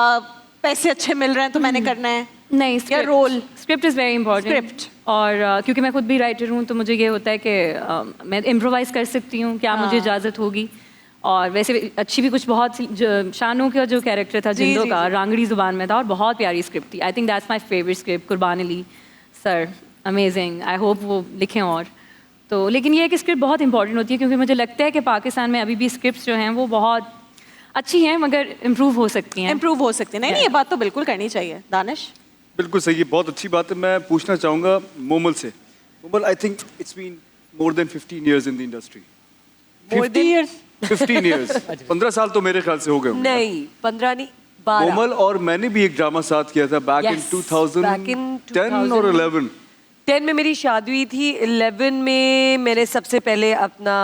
पैसे अच्छे मिल रहे हैं तो मैंने करना है? नहीं, या role? Script is very important. Script. और क्योंकि मैं खुद भी राइटर हूँ, तो मुझे ये होता है कि मैं इम्प्रोवाइज कर सकती हूँ, क्या मुझे इजाज़त होगी। और वैसे भी अच्छी भी कुछ बहुत शानू का जो कैरेक्टर था जी, जिंदो जी, का, जी। रांगड़ी जुबान में था, और बहुत प्यारी स्क्रिप्ट थी। I think that's my favourite script. Qurban Ali sir, amazing. I hope वो लिखें। और तो लेकिन ये है कि स्क्रिप्ट बहुत इंपॉर्टेंट होती है, क्योंकि मुझे लगता है कि पाकिस्तान में अभी भी स्क्रिप्ट्स जो हैं वो बहुत अच्छी हैं, मगर इम्प्रूव हो सकती हैं। इम्प्रूव हो सकते हैं। नहीं, ये बात तो बिल्कुल करनी चाहिए। दानिश? बिल्कुल सही है, बहुत अच्छी बात है। मैं पूछना चाहूँगा मोमल से। Momal, I think it's been more than 15 years in the industry. 50 years? 15 years. 15 साल तो मेरे ख्याल से हो गए होंगे। नहीं 15 नहीं 12। कोमल और मैंने भी एक ड्रामा साथ किया था back in Yes, 2010 back in और 11। 10 में मेरी शादी हुई थी, 11 में मैंने सबसे पहले अपना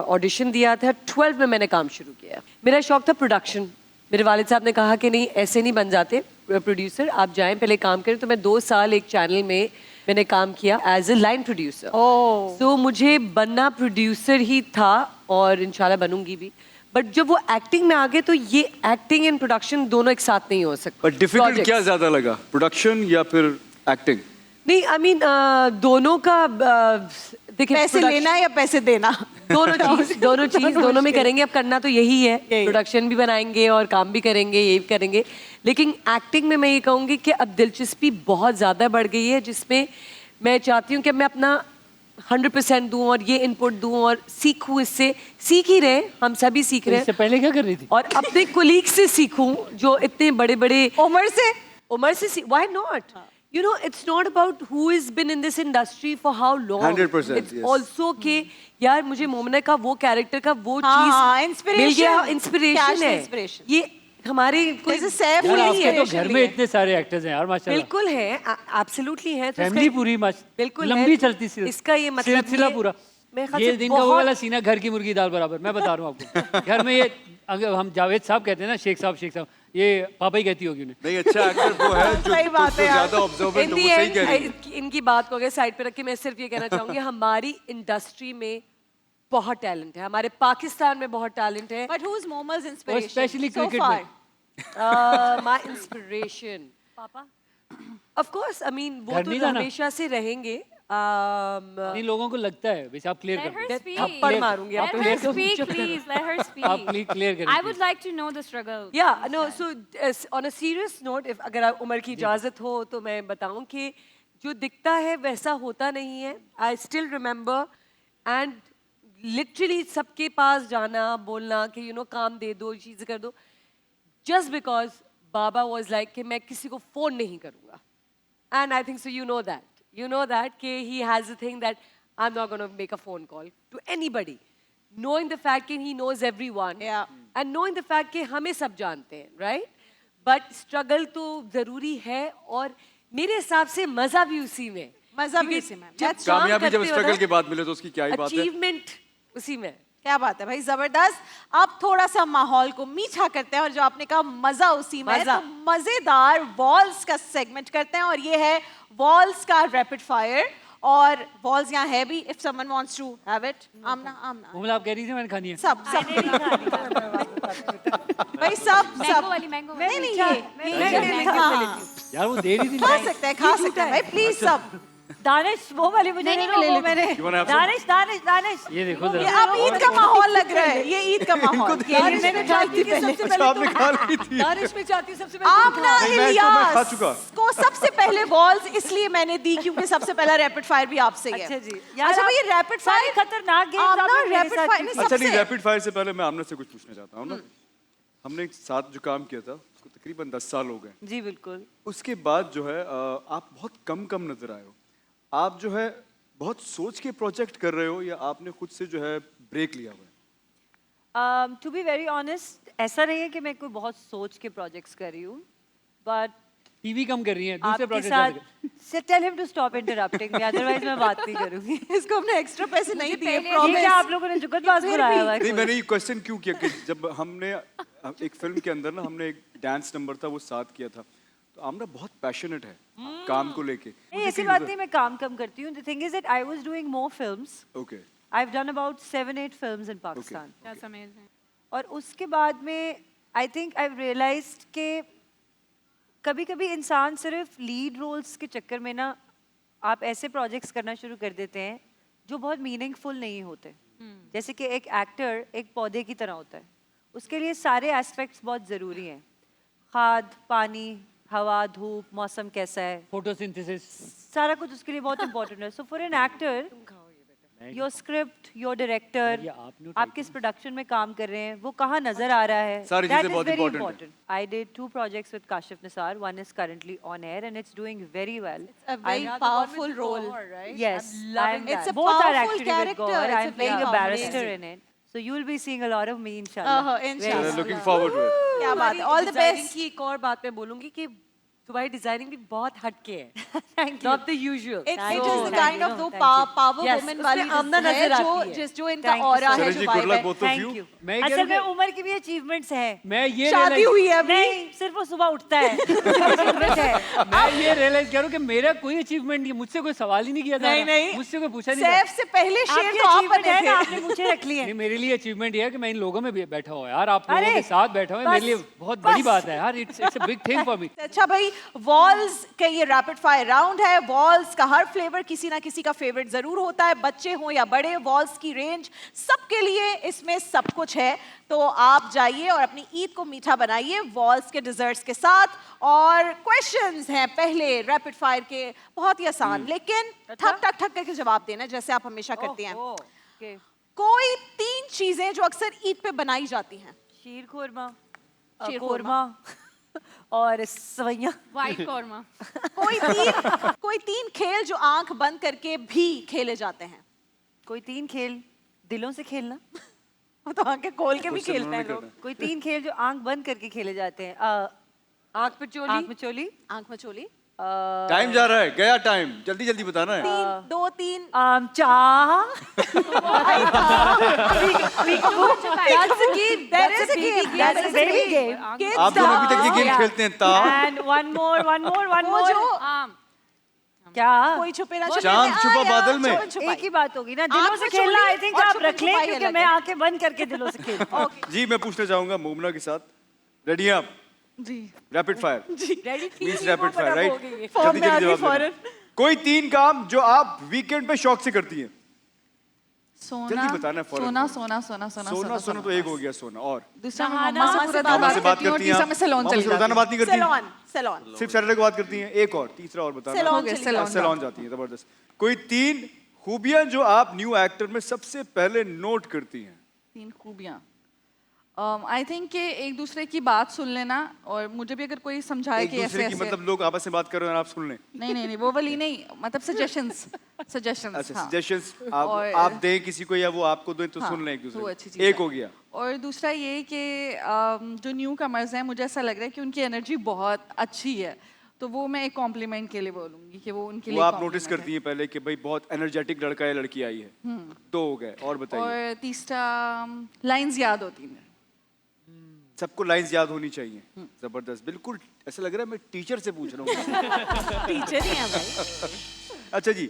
ऑडिशन दिया था, 12 में मैंने काम शुरू किया। मेरा शौक था प्रोडक्शन। मेरे वालिद साहब ने कहा कि नहीं ऐसे नहीं बन जाते प्रोड्यूसर, आप जाएं पहले काम करें। तो मैं 2 साल एक चैनल में मैंने काम किया एज ए लाइन प्रोड्यूसर। तो मुझे बनना प्रोड्यूसर ही था और इंशाल्लाह बनूंगी भी। बट जब वो एक्टिंग में आ गए तो ये एक्टिंग एंड प्रोडक्शन दोनों एक साथ नहीं हो सकते। बट डिफिकल्ट क्या ज्यादा लगा, प्रोडक्शन या फिर एक्टिंग? नहीं आई मीन दोनों का देखिए पैसे लेना या पैसे देना, दोनों चीज दोनों में करेंगे। अब करना तो यही है, प्रोडक्शन भी बनाएंगे और काम भी करेंगे, ये भी करेंगे। लेकिन एक्टिंग में मैं ये कहूँगी कि अब दिलचस्पी बहुत ज़्यादा बढ़ गई है, जिसमें मैं चाहती हूँ कि मैं अपना 100% दूँ और ये इनपुट दूँ और सीखूँ इससे। सीख ही रहे, हम सभी सीख रहे इससे हैं। पहले क्या कर रही थी? और अपने कोलीग से सीखूं जो इतने बड़े बड़े उम्र से why not? You know, it's not about who has been in this industry for how long. 100%, It's yes. also कि यार मुझे मोमना का वो कैरेक्टर का वो हाँ, चीज inspiration. मिल गया, Catch इंस्पिरेशन the है। inspiration. ये हमारे कोई There's a self यार, नहीं आपके है। तो घर में इतने सारे एक्टर्स हैं यार माशाल्लाह। बिल्कुल है, एब्सोल्युटली है। तो फैमिली इसका- पूरी बिल्कुल लंबी है। चलती सिलसिला। इसका ये मतलब सिलसिला ये- पूरा। मेरे ख्याल ये से दिन का वो बहुत- वाला सीना घर की मुर्गी दाल बराबर। मैं बता रहा हूँ आपको। घर में ये अगर हम जावेद साहब कहते हैं ना, शेख साहब, ये पापा ही कहती होगी उन्हें। नहीं, अच्छा एक्टर वो है जो सही बात है यार। ज्यादा ऑब्जर्वेंट In है, the वो सही end, कह रही है। इनकी बात को अगर साइड पे रख के मैं सिर्फ ये कहना चाहूंगी हमारी इंडस्ट्री में बहुत टैलेंट है, हमारे पाकिस्तान में बहुत टैलेंट है। But who's Moma's inspiration especially so cricket far? में। माय इंस्पिरेशन पापा ऑफ कोर्स आई मीन वो घर तो नहीं जाना? हमेशा से रहेंगे। नहीं, लोगों को लगता है वैसे आप क्लियर Let कर her दो। speak. थप्पड़ मारूंगी Let आपको। her speak, please. Let her speak. आप प्लीज क्लियर करें। I would like to know the struggle. Yeah, no, so on a serious note, if अगर आप उम्र की इजाज़त हो तो मैं बताऊं कि जो दिखता है वैसा होता नहीं है। I still remember and literally सबके पास जाना, बोलना कि काम दे दो, चीज़ें कर दो, just because Baba was like कि मैं किसी को फ़ोन नहीं करूँगा। And I think so you know that कि he has a thing that I'm not going to make a phone call to anybody. Knowing the fact that he knows everyone. Yeah. And knowing the fact कि हमें सब जानते हैं, right? But struggle तो ज़रूरी है और मेरे हिसाब से मज़ा भी उसी में। मज़ा भी क्योंकि उसी में। जब That's काम कामयाबी जब करते हो स्ट्रगल ना, के बाद मिले तो उसकी क्या ही बात है। achievement उसी में। क्या बात है भाई, जबरदस्त। अब थोड़ा सा माहौल को मीठा करते हैं और जो आपने कहा मजा उसी में है, मजा। तो मजेदार वॉल्स का सेगमेंट करते हैं और ये है वॉल्स का रैपिड फायर। और वॉल्स यहाँ है भी, if someone wants to have it. Amna उमल आप कह रही थी मैंने खानी है। सब भाई सब Mango वाली, mango वाली। नहीं ये हाँ, यार वो दे रही थी। खा सकते हैं भाई, प्लीज सब। दानिश वो वाली मुझे नहीं, दे नहीं, दो, ले वो लेती मैंने You wanna have some? Danish ये देखो ये जरा। अब ईद का माहौल लग रहा है, ये ईद का माहौल। दानिश में चाहती हूँ सबसे अच्छा पहले आपने खा ली थी। दानिश में चाहती हूँ सबसे पहले आमना नहीं, मैं खा इलियास चुका। को सबसे पहले वॉल्स इसलिए मैंने दी क्योंकि सबसे पहला रैपिड फायर भी आपसे ही है। अच्छा जी। अच्छा भाई, ये रैपिड सारे फायर खतरनाक गेम्स आमना आपने मेरे रैपिड साथ फायर की। नहीं अच्छा नहीं, सबसे रैपिड फायर से पहले मैं आमना से कुछ पूछना चाहता हूँ ना। हमने एक साथ जो काम किया था उसको तकरीबन 10 साल हो गए। जी बिल्कुल। उसके बाद जो है आप बहुत कम नजर आए हो। आप जो है बहुत सोच के प्रोजेक्ट कर रहे हो या आपने खुद से जो है ब्रेक लिया हुआ है? टू बी वेरी ऑनेस्ट, ऐसा नहीं है कि मैं कोई बहुत सोच के प्रोजेक्ट्स कर रही हूँ, बट टीवी कम कर रही है, दूसरे आपके प्रोजेक्ट साथ tell him to stop interrupting me, otherwise मैं बात नहीं करूँगी। इसको हमने एक्स्ट्रा पैसे नहीं दिए, ये प्रॉमिस। क्या आप लोगों ने जुगतबाज बुलाया हुआ है नहीं, कोई? मैंने ये क्वेश्चन क्यों किया कि जब हमने एक फिल्म के अंदर ना हमने एक डांस नंबर था वो साथ किया था, तो आमना बहुत पैशनेट है काम को लेके। नहीं, ऐसी बात नहीं, मैं काम कम करती हूँ। The thing is that I was doing more films. Okay. I have done about 7-8 films in Pakistan. That's amazing. और उसके बाद में आई थिंक आई रियलाइज्ड कि कभी-कभी इंसान सिर्फ लीड रोल्स के चक्कर में ना आप ऐसे प्रोजेक्ट्स करना शुरू कर देते हैं जो बहुत मीनिंगफुल नहीं होते। जैसे कि एक एक्टर एक पौधे की तरह होता है, उसके लिए सारे एस्पेक्ट्स बहुत ज़रूरी हैं। खाद, पानी, हवा, धूप, मौसम कैसा है, फोटोसिंथेसिस। सारा कुछ उसके लिए बहुत इंपॉर्टेंट है। So for an actor, your script, your director, ये आपने आप किस प्रोडक्शन में काम कर रहे हैं, वो कहाँ नजर आ रहा है, सारी that चीजें is बहुत very important important. I did 2 projects with Kashif Nisar. One is currently on air and it's doing very well. A very powerful role. Yes, loving I'm that. It's a both are powerful actually with character. Gaur. It's a I'm very playing a barrister amazing. in it. So you will be seeing a lot of me, inshallah. इंशाल्लाह looking forward to it. क्या बात है, all the designing best. की एक और बात मैं बोलूंगी कि तुम्हारी डिजाइनिंग भी बहुत हटके है। Thank you. Not the usual. It Thank is you, the thank kind you, of वो thank you. power Yes, woman उसमें वाली आमना है नजर जो आती है। जिस जो इनका Thank you ऑरा so है, much. जो Good vibe luck है। both of Thank you. you. मैं कह असल रहा में हूँ उमर की भी अचीवमेंट्स है। मैं ये शादी realize- हुई है अभी। नहीं, सिर्फ वो सुबह उठता है। Achievement है। मैं ये रियलाइज करूँ कि मेरा कोई अचीवमेंट नहीं है, मुझसे कोई सवाल ही नहीं किया जा नहीं, रहा। नहीं। मुझसे कोई पूछा नहीं जा रहा। सैफ से पहले शेर आपकी तो आप achievement बने है थे। ना, आपने मुझे रख ली है। नहीं, मेरे लिए अचीवमेंट ये है कि मैं इन लोगों में भी बैठा हूँ यार, आप लोगों अरे, के साथ बैठा हूँ, मेरे लिए बस, बहुत बड़ी बस। बात है यार। It's a big thing for me. अच्छा भाई, वॉल्स का ये रैपिड फायर राउंड है। वॉल्स का हर फ्लेवर किसी ना किसी का फेवरेट जरूर होता है, बच्चे हो या बड़े। वॉल्स की रेंज सबके लिए इसमें सब कुछ है। तो आप जाइए और अपनी ईद को मीठा बनाइए वॉल्स के डिजर्ट्स के साथ। और क्वेश्चंस हैं पहले रैपिड फायर के, बहुत ही आसान, लेकिन ठक ठक ठक करके जवाब देना जैसे आप हमेशा करते हैं। Okay. कोई 3 चीजें जो अक्सर ईद पे बनाई जाती हैं। शीर खुरमा, शीर कोरमा और सवैया। वाइट कौरमा। कोई तीन खेल जो आंख बंद करके भी खेले जाते हैं। कोई 3 खेल दिलों से खेलना। वो तो आंखें खोल के भी Question खेलते हैं उन्होंने लोग। कोई 3 खेल जो आंख बंद करके खेले जाते हैं। आंख पे चोली। आंख में चोली, आंख में चोली। टाइम जा रहा है, गया टाइम, जल्दी जल्दी बताना है। 3 2 3 चाह, That's a game. There is a game. There is a baby game. game. Kids आप दोनों अभी तक ये गेम Yeah. खेलते हैं ता and one more. वो जो आम। क्या? कोई छुपे ना चांद छुपा बादल में। एक ही बात होगी ना, दिलों आंख से में खेलना। चोली आई थिंक और आप छुपन रख लें, छुपाई क्योंकि अलग मैं है। आंखें बंद करके दिलों से खेलती हूँ। जी मैं पूछना चाहूंगा मोमना के साथ, रेडी हैं आप? जी रैपिड फायर रेडी थी मींस वो रैपिड फायर, बराबर हो राइट? गई है। फॉर्म में आ गई जवाब देना। फौरन। कोई 3 काम जो आप वीकेंड पे शौक से करती हैं। सोना जल्दी बताना है फौरन। सोना सोना सोना सोना सोना सोना तो एक हो गया सोना, और दूसरा मैं नहाना, मम्मा से पूरा दिन मामा बात से बात करती हूँ और करती हैं तीसरा आप? मैं सैलून मामा चली से जाती रोजाना हूँ। बात नहीं करती हैं? सैलून सैलून सिर्फ सैटरडे को बात करती हैं? एक और तीसरा और बताना। सैलून हो गया, चली सैलून जाती सैलून जाती हैं, जबरदस्त। कोई 3 खूबियां जो आप न्यू एक्टर में सबसे पहले नोट करती हैं। 3 खूबियाँ आई थिंक कि एक दूसरे की बात सुन लेना, और मुझे भी अगर कोई समझाए एक कि ऐसे दूसरे की ऐसे मतलब लोग आपस में बात कर रहे हैं और आप सुन लें। नहीं वो वाली नहीं, मतलब सजेशंस अच्छा सजेशंस सजेशंस और- आप दें किसी को या वो आपको दें तो हाँ, सुन लें एक तो दूसरे अच्छी को। चीज़ एक है। हो गया। और दूसरा ये कि जो न्यू कमर्स हैं, मुझे ऐसा लग रहा है कि उनकी एनर्जी बहुत अच्छी है, तो वो मैं एक कॉम्प्लीमेंट के लिए बोलूंगी कि वो उनके वो लिए आप नोटिस compliment करती हैं पहले कि भाई बहुत एनर्जेटिक लड़का या लड़की आई है। 2 हो गए, और है। बताइए। और तीसरा लाइंस याद होती हैं। सबको लाइंस याद होनी चाहिए। जबरदस्त, बिल्कुल ऐसा लग रहा है मैं टीचर से पूछ रहा हूँ। टीचर ही हैं भाई। अच्छा जी,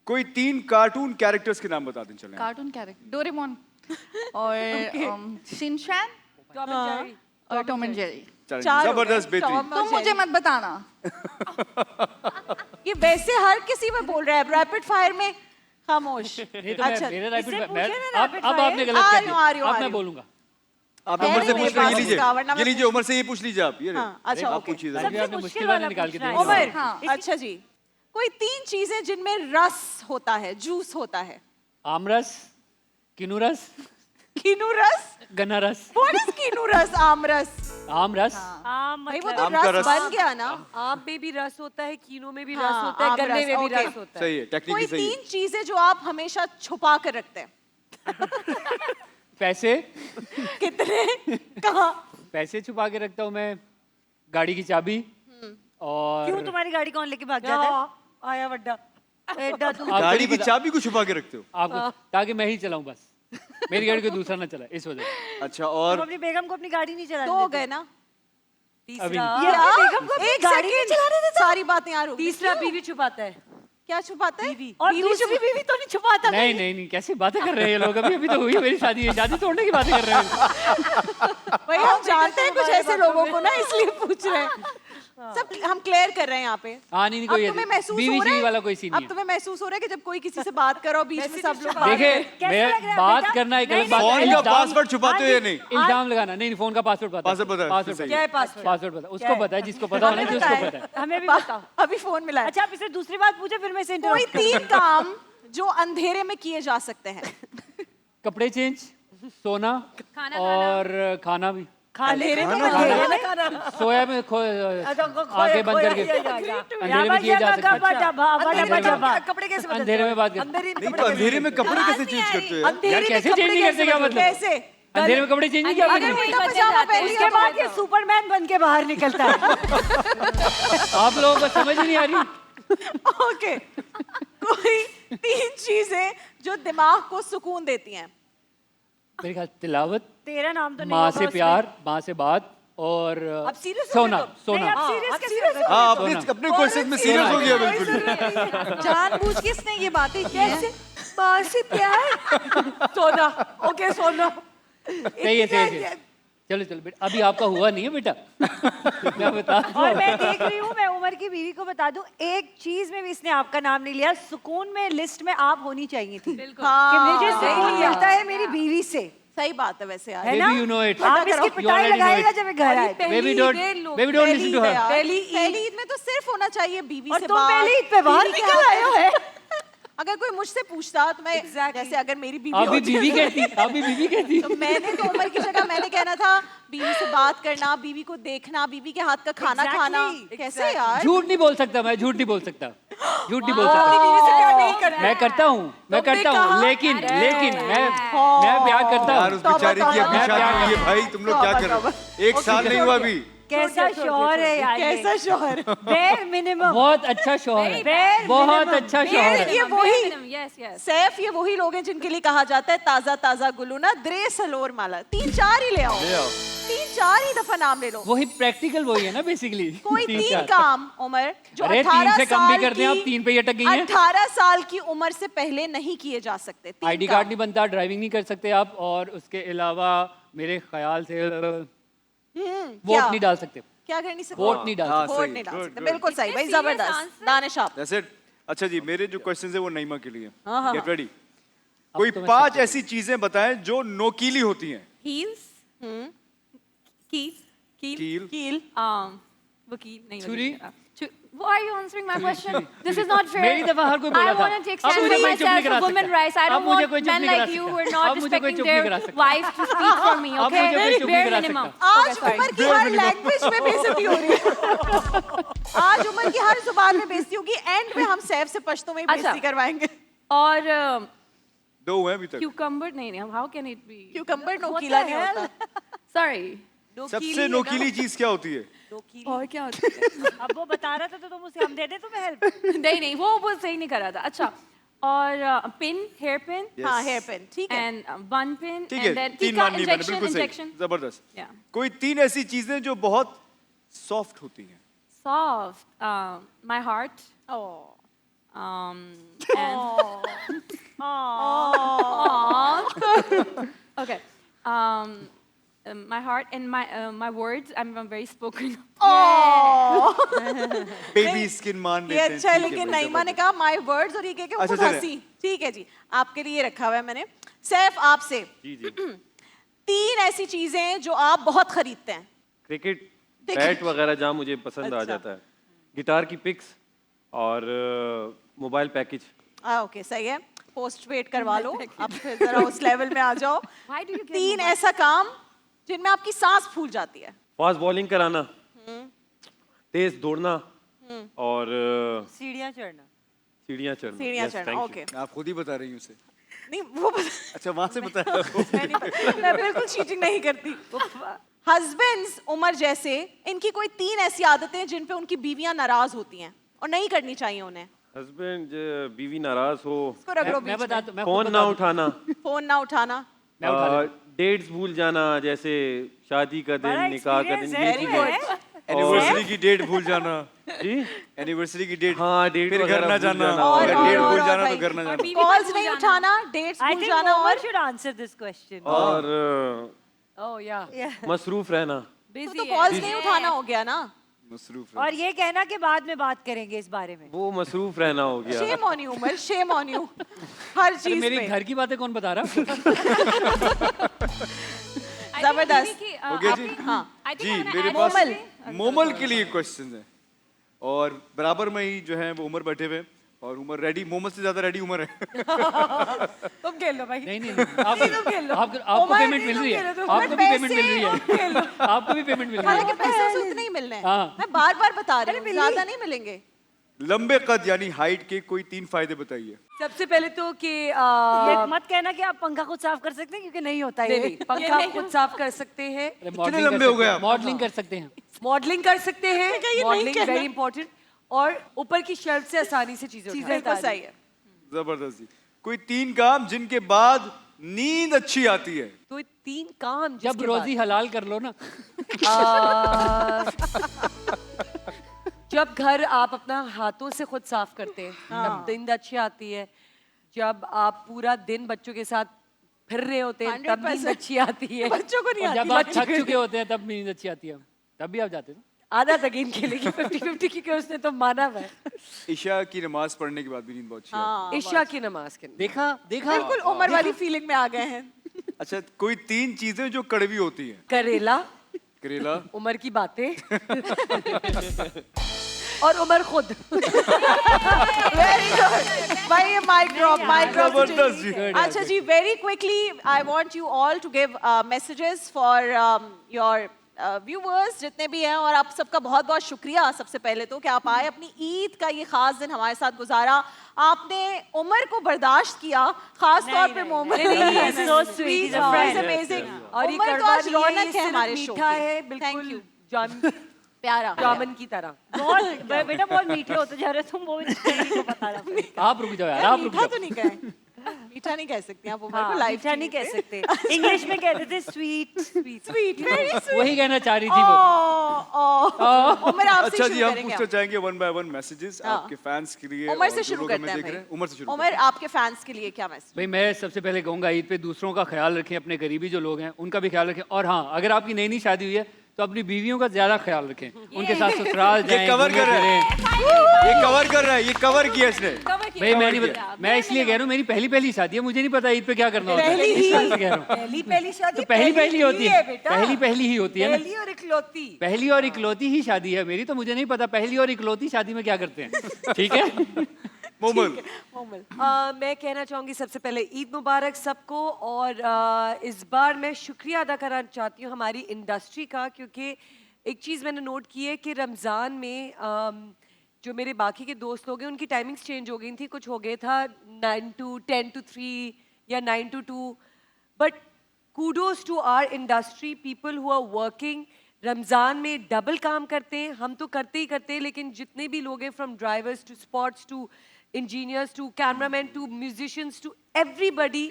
कोई 3 कार्टून कैरेक्टर्स के नाम बता दें चलें। कार्टून कैरेक्टर डोरेमोन और शिनचैन टॉम एंड जेरी। और टॉम एंड जेरी। चलें, चार हो गए, जबरदस्त, बेहतरीन। टॉम और तो मुझे जेरी। मत बताना। ये वैसे हर किसी में बोल रहा है, रैपिड फायर में खामोश। नहीं तो अच्छा मेरा रैपिड इससे फायर, पूछे ना अब rapid आपने fire। गलत आ कर रही हूँ, आ रही दिया। हूँ, अब आ मैं रही हूँ। बोलूंगा। आप है नंबर से नहीं पूछ मेरे रहे, ये पास लीजिए, उसका, वरना ये मैं लीजिए, उमर से ये पूछ लीजिए आप। ये हाँ, अच्छा, आप ओके। पूछिए जरा। सबसे सबसे मुश्किल मुश्किल वाले वाला निकाल के पूछना है। देंगे। उमर, हाँ। अच्छा जी, कोई 3 चीजें जिनमें रस होता है, जूस होता है। आमरस, किनुरस, कीनू रस। गन्ना रस। What is कीनू रस? आम रस। आम रस, आम भाई वो मतलब तो आम का रस रस। बन गया ना। आम में भी रस होता है, कीनों में भी हाँ, रस होता है, आम गन्ने रस, में भी ओके। रस होता है। सही है, कोई टेक्निकली सही है। 3 चीजें जो आप हमेशा छुपा कर रखते हैं। पैसे, कितने? कहाँ? पैसे छुपा के रखता हूँ मैं, गाड़ी की चाबी, और क्यों तुम्हारी गाड़ी कौन लेके भाग जाता है? हाँ, आया वड्डा। एड्डा तू। आपको गाड़ी नहीं की पता। चाबी को छुपा के रखते हो? आपको, ताकि मैं ही चलाऊं बस, मेरी गाड़ी को दूसरा ना चला, इस वजह से। अच्छा, तुम और अपनी बेगम को अपनी गाड़ी नहीं चलाने 2 हो देते। गए ना। अभी तीसरा ये अपनी बेगम को अपनी एक गाड़ी नहीं सेकंड, चलाने देता। सारी बातें यार होगी। तीसरा क्यों? बीवी छुपाता है। क्या छुपाते हैं? और बीवी दूसरी बीवी तो नहीं छुपाता। नहीं नहीं नहीं, कैसी बातें कर रहे हैं ये लोग? अभी अभी तो हुई है मेरी शादी, है शादी तोड़ने की बातें कर रहे हैं। भाई हम जानते हैं कुछ ऐसे लोगों को ना, इसलिए पूछ रहे हैं। सब हम क्लियर कर रहे हैं यहाँ पे। हाँ, नहीं नहीं, अब कोई तुम्हें महसूस बीवी हो रहा शीवी है? वाला कोई सीन अब नहीं है। तुम्हें महसूस हो रहा है कि जब कोई किसी से बात करो बीच में सब लोग बात देखिए, कैसे मैं लग रहा है बात बेटा? करना एक अलग नहीं, बात है। फोन का इल्जाम- पासवर्ड छुपाते हो या नहीं? इल्जाम लगाना नहीं, फोन का पासवर्ड पता है। पासवर्ड पता है, पासवर्ड सही क्या है। है पासवर्ड? पासवर्ड पता है, उसको पता है, जिसको पता होना चाहिए उसको पता है। हमें भी बताओ। अभी फोन मिला है। अच्छा, आप इसे दूसरी बात पूछे, फिर मैं इसे कोई इंटरप्ट 3 काम जो अंधेरे में किए जा सकते हैं। कपड़े चेंज, सोना खाना और खाना भी। अंधेरे में सोया में आंखें बंद करके अंधेरे में किए जा सकते हैं। कपड़े कैसे बदलते अंधेरे में बात कर नहीं तो अंधेरे में कपड़े कैसे चेंज करते हो? यार कैसे चेंज नहीं करते, क्या मतलब कैसे? अंधेरे में कपड़े चेंज नहीं किया अगर उल्टा पजामा पहन लिया उसके बाद ये सुपरमैन बन के बाहर निकलता है। आप लोगों को समझ ही नहीं आ रही। ओके, कोई 3 चीजें जो दिमाग को सुकून देती हैं। मेरे ख्याल तिलावत, तेरा नाम तो नहीं माँ होगा से उसमें। प्यार, माँ से बात और अब serious हो सोना गए तुम? सोना। नहीं, अब serious कैसे हो? हाँ अपने क्वेश्चन में सीरियस हो गया बिल्कुल। जानबूझ के इसने ये बातें की हैं। माँ से प्यार सोना, ओके सोना। सही है, सही है। चलो चलो बेटा, अभी आपका हुआ नहीं है बेटा। मैं बता दूं। और मैं देख रही हूँ, मैं उमर की बीवी को बता दूं, एक चीज में भी इसने आपका नाम नहीं लिया। सुकून में लिस्ट में आप होनी चाहिए थी कि मुझे सुकून मिलता है मेरी बीवी से, सही बात है वैसे यार। है ना? Maybe you know it. आप इसकी You पिटाई already know लगाएगा it. जब मैं घर आए। Maybe don't listen to her. पहली ईद में तो सिर्फ होना चाहिए बीवी और से तुम बात। पहली ईद पे बाहर बीवी के निकल हाथ आए हो है। अगर कोई मुझसे पूछता तो मैं जैसे अगर मेरी बीवी आप भी होती बीवी कहती, आप भी बीवी कहती। तो मैंने तो उमर की जगह मैंने कहना था बीवी से बात करना, बीवी को देखना, बीवी के हाथ का खाना खाना। कैसे यार? झूठ नहीं बोल सकता मैं, झूठ नहीं बोल सकता, झूठ नहीं बोल अपनी बीवी से प्यार नहीं सकता। करना। मैं करता हूँ, लेकिन मैं प्यार करता यार हूँ। उस बेचारी की अपनी मैं शादी प्यार हुई है भाई, तुम लोग क्या कर रहे हो? 1 साल नहीं हुआ अभी। कैसा शोहर है यार, कैसा शोहर? बेर मिनिमम। बहुत अच्छा शोहर है, बहुत अच्छा शोहर है। ये वही यस यस सैफ, ये वही लोग हैं जिनके लिए कहा जाता है ताजा ताजा गुलू ना द्रे सलोर माला। 3-4 ही ले आओ, 3-4 ही दफा नाम ले लो। वही प्रैक्टिकल वही है ना बेसिकली। कोई 3 काम उमर जो अरे 3 18 से कम भी साल कर दें, आप की 3 पे ही अटक गई हैं। 18 साल की उम्र से पहले नहीं किए जा सकते। 3 आईडी कार्ड नहीं बनता, ड्राइविंग नहीं कर सकते आप, और उसके अलावा मेरे ख्याल से वोट नहीं डाल सकते। क्या कर नहीं सकते? वोट नहीं डाल सकते। वोट नहीं डाल सकते। बिल्कुल सही भाई, जबरदस्त। दानिश आप। That's it. अच्छा जी, मेरे जो क्वेश्चंस है वो नईमा के लिए। हाँ। Get ready. कोई 5 ऐसी चीजें बताएं जो नोकीली होती हैं। हील्स कीज कील। कील। वकील नहीं छुरी? Why are you answering my question? This is not fair. मेरी दफा हर कोई बोला I था। want to take अब stand मुझे for कोई चुप नहीं myself करा for women सकता। rights. I अब don't मुझे want कोई चुप men नहीं करा like you सकता। who are अब not मुझे कोई respecting चुप नहीं करा their सकता। wives to speak for me. अब Okay, मुझे कोई चुप नहीं bare करा minimum. सकता। आज Okay, fine. उमर की हर लैंग्वेज में बेइज्जती हो रही है। आज उमर की हर जुबान में बेइज्जती होगी। एंड में हम सैफ से पश्तो में ही अच्छा। बेइज्जती करवाएंगे। और 2 हैं अभी तक। cucumber नहीं, how can it be? Cucumber नोकीला नहीं होता। Sorry. सबसे नोकीली चीज क्या होती है? और क्या होता है? अब वो बता रहा था तो तुम उसे हम दे दे तुम्हें हेल्प। नहीं वो सही नहीं कर रहा था। अच्छा, और पिन, हेयर पिन, हाँ हेयर पिन ठीक है। एंड बन पिन, ठीक एंड है, देन 3 मान ली मैंने, बिल्कुल इंजेक्शन। सही, जबरदस्त। Yeah. कोई 3 ऐसी चीजें जो बहुत सॉफ्ट होती हैं। Soft. My heart. And okay. My heart and my words. I'm very spoken. Baby skin मान ये लेते हैं। अच्छा है, ठीक लेकिन भाई, नईमा ने कहा माय वर्ड्स और ये कह के अच्छा, खुद चलें। हंसी। ठीक है जी, आपके लिए रखा हुआ है मैंने। सैफ आपसे जी जी। 3 ऐसी चीजें जो आप बहुत खरीदते हैं। क्रिकेट बैट वगैरह जहाँ मुझे पसंद आ अच्छा। जाता है, गिटार की पिक्स और मोबाइल पैकेज। ओके सही है, पोस्ट पेड करवा लो अब फिर जरा उस लेवल में आ जाओ। Why do you get 3 mobile? ऐसा काम जिनमें आपकी सांस फूल जाती है। फास्ट बॉलिंग कराना, तेज दौड़ना और सीढ़ियाँ चढ़ना। सीढ़ियाँ चढ़ना। सीढ़ियाँ Yes, चढ़ना। thank you. ओके आप खुद ही बता रही हैं उसे। नहीं वो अच्छा वहां से बताया। मैं बिल्कुल चीटिंग नहीं करती। हस्बैंड्स उमर जैसे, इनकी कोई 3 ऐसी आदतें जिन पे उनकी बीवियां नाराज होती हैं और नहीं करनी चाहिए उन्हें। हस्बैंड बीवी नाराज हो, इसको रख लो मैं बीच में। बताता मैं फोन ना उठाना, फोन ना उठाना। मैं उठा लेता हूँ। डेट्स भूल जाना, जैसे शादी का दिन, बड़ा निकाह का दिन, experience ये है चीजें। तुम्हें। एनिवर्सरी की डेट भूल जाना। जी एनिवर्सरी की डेट। हाँ, डेट फिर घर वगैरह ना भूल जाना। जाना। और अगर और डेट और भूल और जाना भाई, तो घर ना जाना। कॉल्स नहीं उठाना, डेट्स I भूल think जाना Mohammed और should answer this question. और Oh yeah. मसरूफ रहना। तो कॉल्स नहीं उठाना हो गया ना। मसरूफ और ये कहना कि बाद में बात करेंगे इस बारे में। वो मसरूफ रहना हो गया। Shame on you Umar, shame on you हर अरे चीज मेरी पे। घर की बातें कौन बता रहा? जबरदस्त। हो गया जी? हाँ जी मेरे पास मोमल के लिए क्वेश्चन है और बराबर में ही जो है वो उमर बैठे हुए हैं। और उमर रेडी, मोहम्मद से ज्यादा रेडी उमर है। तुम खेल लो भाई। नहीं नहीं आप नहीं, तुम खेल लो। आपको उमर, पेमेंट नहीं, मिल तुम रही है, खेलो, तुम आपको भी पेमेंट मिल रही पैसे है, आपको भी पेमेंट मिल रही हालांकि है। पैसे उसे उतने ही मिलने हैं। हाँ। मैं बार बार बता रही हूँ, ज्यादा नहीं मिलेंगे। लंबे कद यानी हाइट के कोई 3 फायदे बताइए। सबसे पहले तो कि ये मत कहना कि आप पंखा खुद साफ कर सकते हैं क्योंकि नहीं होता नहीं ये। नहीं, पंखा आप खुद साफ कर सकते हैं, कितने लंबे हो गए आप? मॉडलिंग कर सकते हैं। मॉडलिंग कर सकते हैं, ये नहीं मॉडलिंग कहना। वेरी इंपॉर्टेंट, और ऊपर की शेल्फ से आसानी से चीजें बिल्कुल सही है। जबरदस्ती। कोई 3 काम जिनके बाद नींद अच्छी आती है। तो ये 3 काम जब रोजी हलाल कर लो ना। जब घर आप अपना हाथों से खुद साफ करते हैं तब नींद अच्छी आती है। जब आप पूरा दिन बच्चों के साथ फिर रहे होते हैं तब नींद 100% अच्छी आती है। बच्चों को नहीं और जब आती। आप थक चुके होते हैं तब नींद अच्छी आती है, तब भी आप जाते हैं। आधा तक गेम खेलेगी 50-50 क्योंकि उसने तो माना हुआ है। ईशा की नमाज पढ़ने के बाद भी नींद बहुत अच्छी आती है। ईशा की नमाज के देखा देखा बिल्कुल उमर वाली फीलिंग में आ गए हैं। अच्छा, कोई 3 चीजें जो कड़वी होती हैं। करेला, करेला, उमर की बातें और उमर खुद। वेरी गुड भाई, ये माइक ड्रॉप जबरदस्त जी। अच्छा जी, very quickly I want you all to give messages for your viewers जितने भी हैं, और आप सबका बहुत बहुत शुक्रिया सबसे पहले तो कि आप आए, अपनी ईद का ये खास दिन हमारे साथ गुजारा, आपने उमर को बर्दाश्त किया, खास तौर पे Mohammad. so sweet, he's a friend. Amazing. और ये उमर तो कड़वा आज नहीं है, रौनक ये है सिर्फ हमारे शो मीठा की। है, Thank बिल्कुल you. प्यारा जामन की तरह। बहुत बेटा बहुत मीठे होते जा रहे हो तुम, वो नहीं बता रहा। आप रुक जाओ यार, आप रुक मीठा जाओ। तो नहीं कहे, मीठा नहीं कह सकती आप उमर को, हाँ, लाइफ मीठा नहीं कह सकते, इंग्लिश में कहते थे sweet sweet. Sweet, very sweet. वही कहना चाह रही थी वो। उमर आपसे अच्छा जी, शुरू हम करेंगे। पूछना चाहेंगे 1 बाय 1 मैसेजेस हाँ। आपके फैंस के लिए। उमर और से जो शुरू लोग करते हमें हैं देख रहे हैं, भाई। उमर से शुरू उमर, आपके फैंस के लिए क्या मैसेज? भाई मैं सबसे पहले कहूंगा ईद पे दूसरों का ख्याल रखें, अपने करीबी जो लोग हैं उनका भी ख्याल रखें, और हाँ अगर आपकी नई नई शादी हुई है तो अपनी बीवियों का ज्यादा ख्याल रखें, उनके साथ ससुराल ये जाएं, कवर घूमें कर रहा है, फिरें। ये कवर कर रहा है, ये कवर किया इसने। भाई मैं नहीं बता, मैं इसलिए कह रहा हूँ मेरी पहली शादी है, मुझे नहीं पता ईद पे क्या करना होता है, पहली इस ही। हिसाब से कह रहा हूँ। पहली शादी तो पहली होती है, बेटा। पहली ही होती है ना, पहली और इकलौती। पहली और इकलौती ही शादी है मेरी, तो मुझे नहीं पता पहली और इकलौती शादी में क्या करते हैं। ठीक है मोमल, मैं कहना चाहूँगी सबसे पहले ईद मुबारक सबको, और इस बार मैं शुक्रिया अदा करना चाहती हूँ हमारी इंडस्ट्री का, क्योंकि एक चीज़ मैंने नोट की है कि रमज़ान में जो मेरे बाकी के दोस्त लोग हैं उनकी टाइमिंग्स चेंज हो गई थी, कुछ हो गया था 9 to 10 to 3 या 9 to 2, but kudos to our industry, people who are working, Ramzan में डबल काम करते हैं, हम तो करते ही करते हैं, लेकिन जितने भी लोग हैं from drivers to spots to engineers to cameraman to musicians to everybody,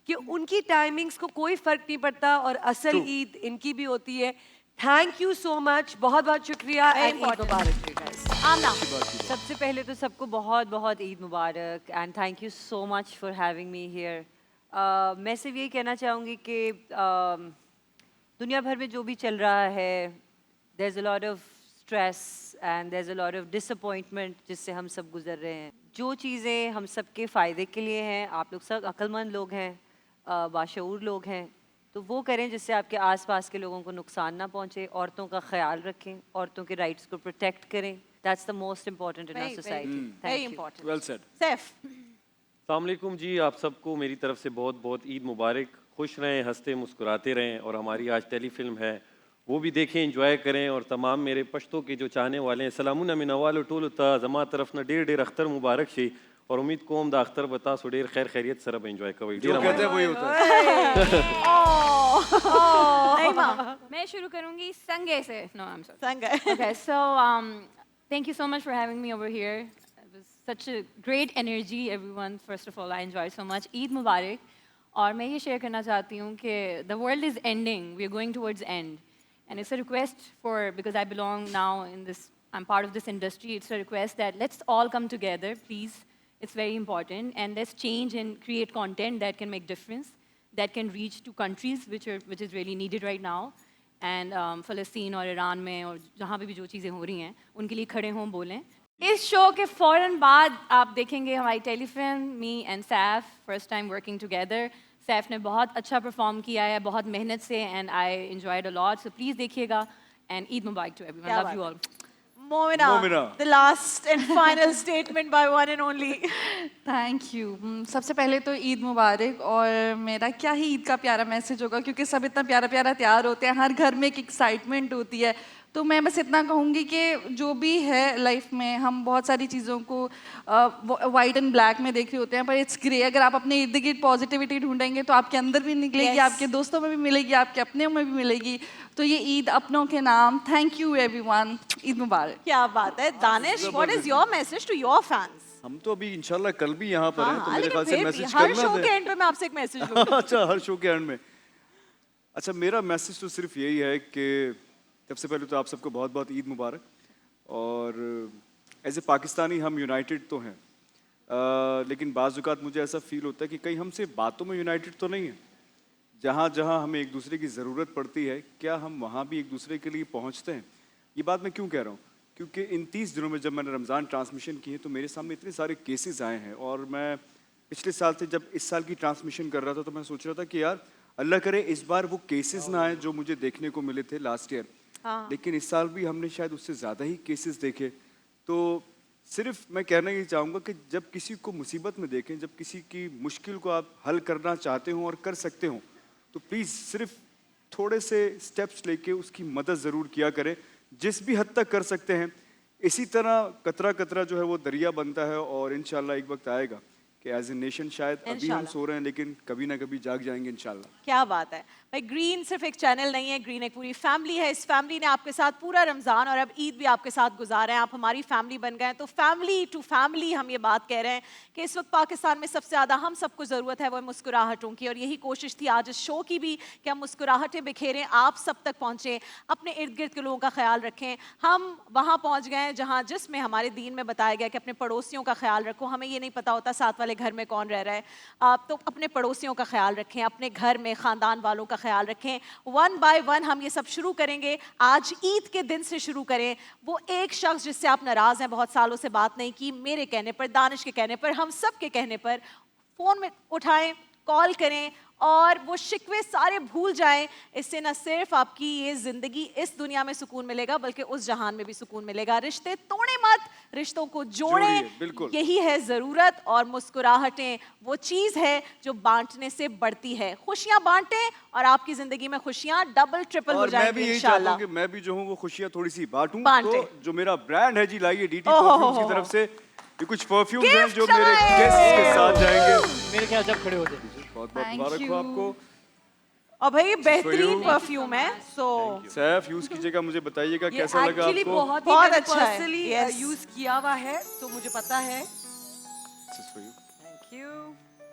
कि उनकी टाइमिंग्स को कोई फ़र्क नहीं पड़ता, और असल ईद इनकी भी होती है। थैंक यू सो मच, बहुत बहुत शुक्रिया, एंड ईद मुबारक guys. आमना, सबसे पहले तो सबको बहुत बहुत ईद मुबारक, and thank you so much for having me here. मैं सिर्फ यही कहना चाहूँगी कि दुनिया भर में जो भी चल रहा है, there is a lot of stress and there is a lot of disappointment जिससे हम सब गुजर रहे हैं। जो चीज़ें हम सब के फ़ायदे के लिए हैं, आप लोग सब अक्लमंद लोग हैं, बाशऊर लोग हैं, तो वो करें जिससे आपके आसपास के लोगों को नुकसान ना पहुंचे। औरतों का ख्याल रखें, औरतों के राइट्स को प्रोटेक्ट करें, that's the most important in our society. Very important. Well said. Saif, अस्सलाम वालेकुम जी, आप सबको मेरी तरफ से बहुत बहुत ईद मुबारक। खुश रहें, हंसते मुस्कुराते रहें, और हमारी आज टेलीफिल्म है वो भी देखें, एंजॉय करें। और तमाम मेरे पश्तों के जो चाहने वाले हैं, सलामुन मिन अवाल टोल ता जमा तरफ न डेर डेर अख्तर मुबारक शे, और उम्मीद कोम दा अख्तर बता सो डेर खैर खैरियत सरब एंजॉय कवई। जो कहते हैं वही होता है। मैं शुरू करूंगी संगे से। No, I'm sorry. संगे। Okay, so thank you so much for having me over here. It was such a great energy, everyone. First of all, I enjoyed so much. Eid Mubarak. और मैं ये शेयर करना चाहती हूँ कि the world is ending. We are going towards end, and it's a request for, because I belong now in this, I'm part of this industry. It's a request that let's all come together, please. It's very important, and let's change and create content that can make difference, that can reach to countries which is really needed right now. And फ़लस्तीन और Iran में और जहाँ पे भी जो चीज़ें हो रही हैं उनके लिए खड़े हों, बोलें। इस शो के फ़ौरन बाद आप देखेंगे हमारी telefilm, me and Saif, first time working together. Saif ने बहुत अच्छा परफॉर्म किया है, बहुत मेहनत से, and I enjoyed a lot, so please देखिएगा, एंड ईद मुबारक to everyone, love you all. Momina, Momina. the last and final statement by one and only. Thank you. सबसे पहले तो ईद मुबारक। और मेरा क्या ही ईद का प्यारा मैसेज होगा, क्योंकि सब इतना प्यारा प्यारा तैयार होते हैं, हर घर में एक एक्साइटमेंट होती है। तो मैं बस इतना कहूँगी कि जो भी है लाइफ में, हम बहुत सारी चीज़ों को वाइट एंड ब्लैक में देख रहे होते हैं, पर इट्स ग्रे। अगर आप अपने इर्द गिर्द पॉजिटिविटी ढूंढेंगे तो आपके अंदर भी निकलेगी, Yes. आपके दोस्तों में भी मिलेगी, आपके अपने में भी मिलेगी। तो ये ईद अपनों के नाम। थैंक यू एवरीवन, ईद मुबारक। क्या बात है। Danish, what is your message to your fans? हम तो अभी इंशाल्लाह कल भी यहाँ पर हैं, तो मेरे लेकिन ख्याल से फिर भी मैसेज हर करना शो था। के एंड में आपसे एक मैसेज लूंगी। अच्छा, हर शो के एंड में। अच्छा, मेरा मैसेज तो सिर्फ यही है कि सबसे पहले तो आप सबको बहुत बहुत ईद मुबारक। और एज ए पाकिस्तानी हम यूनाइटेड तो हैं, लेकिन बाज़ औक़ात मुझे ऐसा फील होता है कि कहीं हमसे बातों में यूनाइटेड तो नहीं है। जहाँ जहाँ हमें एक दूसरे की ज़रूरत पड़ती है, क्या हम वहाँ भी एक दूसरे के लिए पहुँचते हैं? ये बात मैं क्यों कह रहा हूँ? क्योंकि इन 30 दिनों में जब मैंने रमज़ान ट्रांसमिशन की है तो मेरे सामने इतने सारे केसेस आए हैं। और मैं पिछले साल से जब इस साल की ट्रांसमिशन कर रहा था तो मैं सोच रहा था कि यार अल्लाह करे इस बार वो केसेस ना आए जो मुझे देखने को मिले थे लास्ट ईयर। लेकिन इस साल भी हमने शायद उससे ज़्यादा ही केसेस देखे। तो सिर्फ मैं कहना ये चाहूँगा कि जब किसी को मुसीबत में देखें, जब किसी की मुश्किल को आप हल करना चाहते हो और कर सकते हो, तो प्लीज़ सिर्फ थोड़े से स्टेप्स लेके उसकी मदद ज़रूर किया करें, जिस भी हद तक कर सकते हैं। इसी तरह कतरा कतरा जो है वो दरिया बनता है, और इंशाल्लाह एक वक्त आएगा कि एज ए नेशन शायद अभी हम इंशाल्लाह। सो रहे हैं लेकिन कभी ना कभी जाग जाएंगे इंशाल्लाह। क्या बात है भाई। ग्रीन सिर्फ एक चैनल नहीं है, ग्रीन एक पूरी फैमिली है। इस फैमिली ने आपके साथ पूरा रमज़ान और अब ईद भी आपके साथ गुजारा है। आप हमारी फैमिली बन गए हैं। तो फैमिली टू फैमिली हम ये बात कह रहे हैं कि इस वक्त पाकिस्तान में सबसे ज़्यादा हम सबको ज़रूरत है वो है मुस्कुराहटों की। और यही कोशिश थी आज इस शो की भी कि हम मुस्कुराहटें बिखेरें, आप सब तक पहुँचें, अपने इर्द गिर्द के लोगों का ख्याल रखें। हम वहाँ पहुँच गए हैं जहाँ जिसमें हमारे दीन में बताया गया कि अपने पड़ोसियों का ख्याल रखो। हमें ये नहीं पता होता साथ वाले घर में कौन रह रहा है, आप तो अपने पड़ोसियों का ख्याल रखें, अपने घर में ख़ानदान वालों का ख्याल रखें। वन बाय वन हम ये सब शुरू करेंगे। आज ईद के दिन से शुरू करें। वो एक शख्स जिससे आप नाराज़ हैं, बहुत सालों से बात नहीं की, मेरे कहने पर, दानिश के कहने पर, हम सब के कहने पर फ़ोन में उठाएं, कॉल करें और वो शिकवे सारे भूल जाएं। इससे न सिर्फ आपकी ये ज़िंदगी इस दुनिया में सुकून मिलेगा बल्कि उस जहान में भी सुकून मिलेगा। रिश्ते तोड़े मत, रिश्तों को जोड़ें, बिल्कुल। यही है ज़रूरत। और मुस्कुराहटें वो चीज़ है जो बांटने से बढ़ती है। खुशियाँ बांटें और आपकी ज़िंदगी में खुशियाँ डबल ट्रिपल हो और मैं भी जाएंगी यही चाहता इंशाल्लाह। हूँ कि मैं भी जो हूँ वो खुशियाँ थोड़ी सी बांटूं। बांटे। तो जो मेरा ब्रांड है जी, लाइए डीटी ओहो परफ्यूम्स हो की हो। तरफ से ये कुछ परफ्यूम्स हैं Gift जो मेरे time! गेस्ट के साथ जाएंगे। मेरे ख्याल से आप खड़े हो जाए। बहुत बहुत Thank मुबारक हो you. आपको। और भाई बेहतरीन you. परफ्यूम है। सो सैफ यूज कीजिएगा, मुझे बताइएगा ये कैसा लगा एक्चुअली आपको। बहुत ही बहुत मैंने अच्छा है, पर्सनली yes. यूज किया हुआ है, तो मुझे पता है। This is for you. Thank you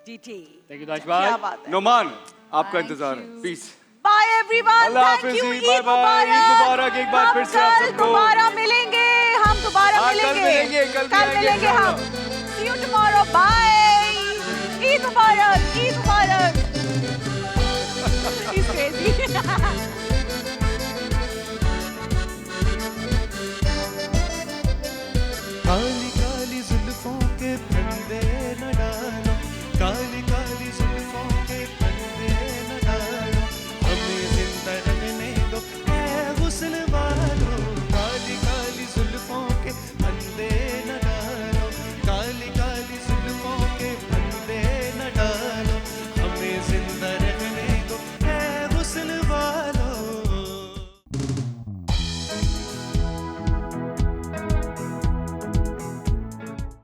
DT. Thank you Danish क्या भाई। बात है। नोमान, आपका Thank इंतजार है। you. पीस। बाय एवरीवन, अल्लाह थैंक हाफिज़ यू, जी, ईद बाय बाय, ईद मुबारक एक बार फिर से आप कल सबको। दोबारा मिलेंगे, हम दोबारा हाँ, कल मिलेंगे, मिलेंगे, कल भी आएंगे मिलेंगे हम। इंशाल्लाह। See you tomorrow, bye. Eid मुबारक, ईद मुबारक। He's crazy.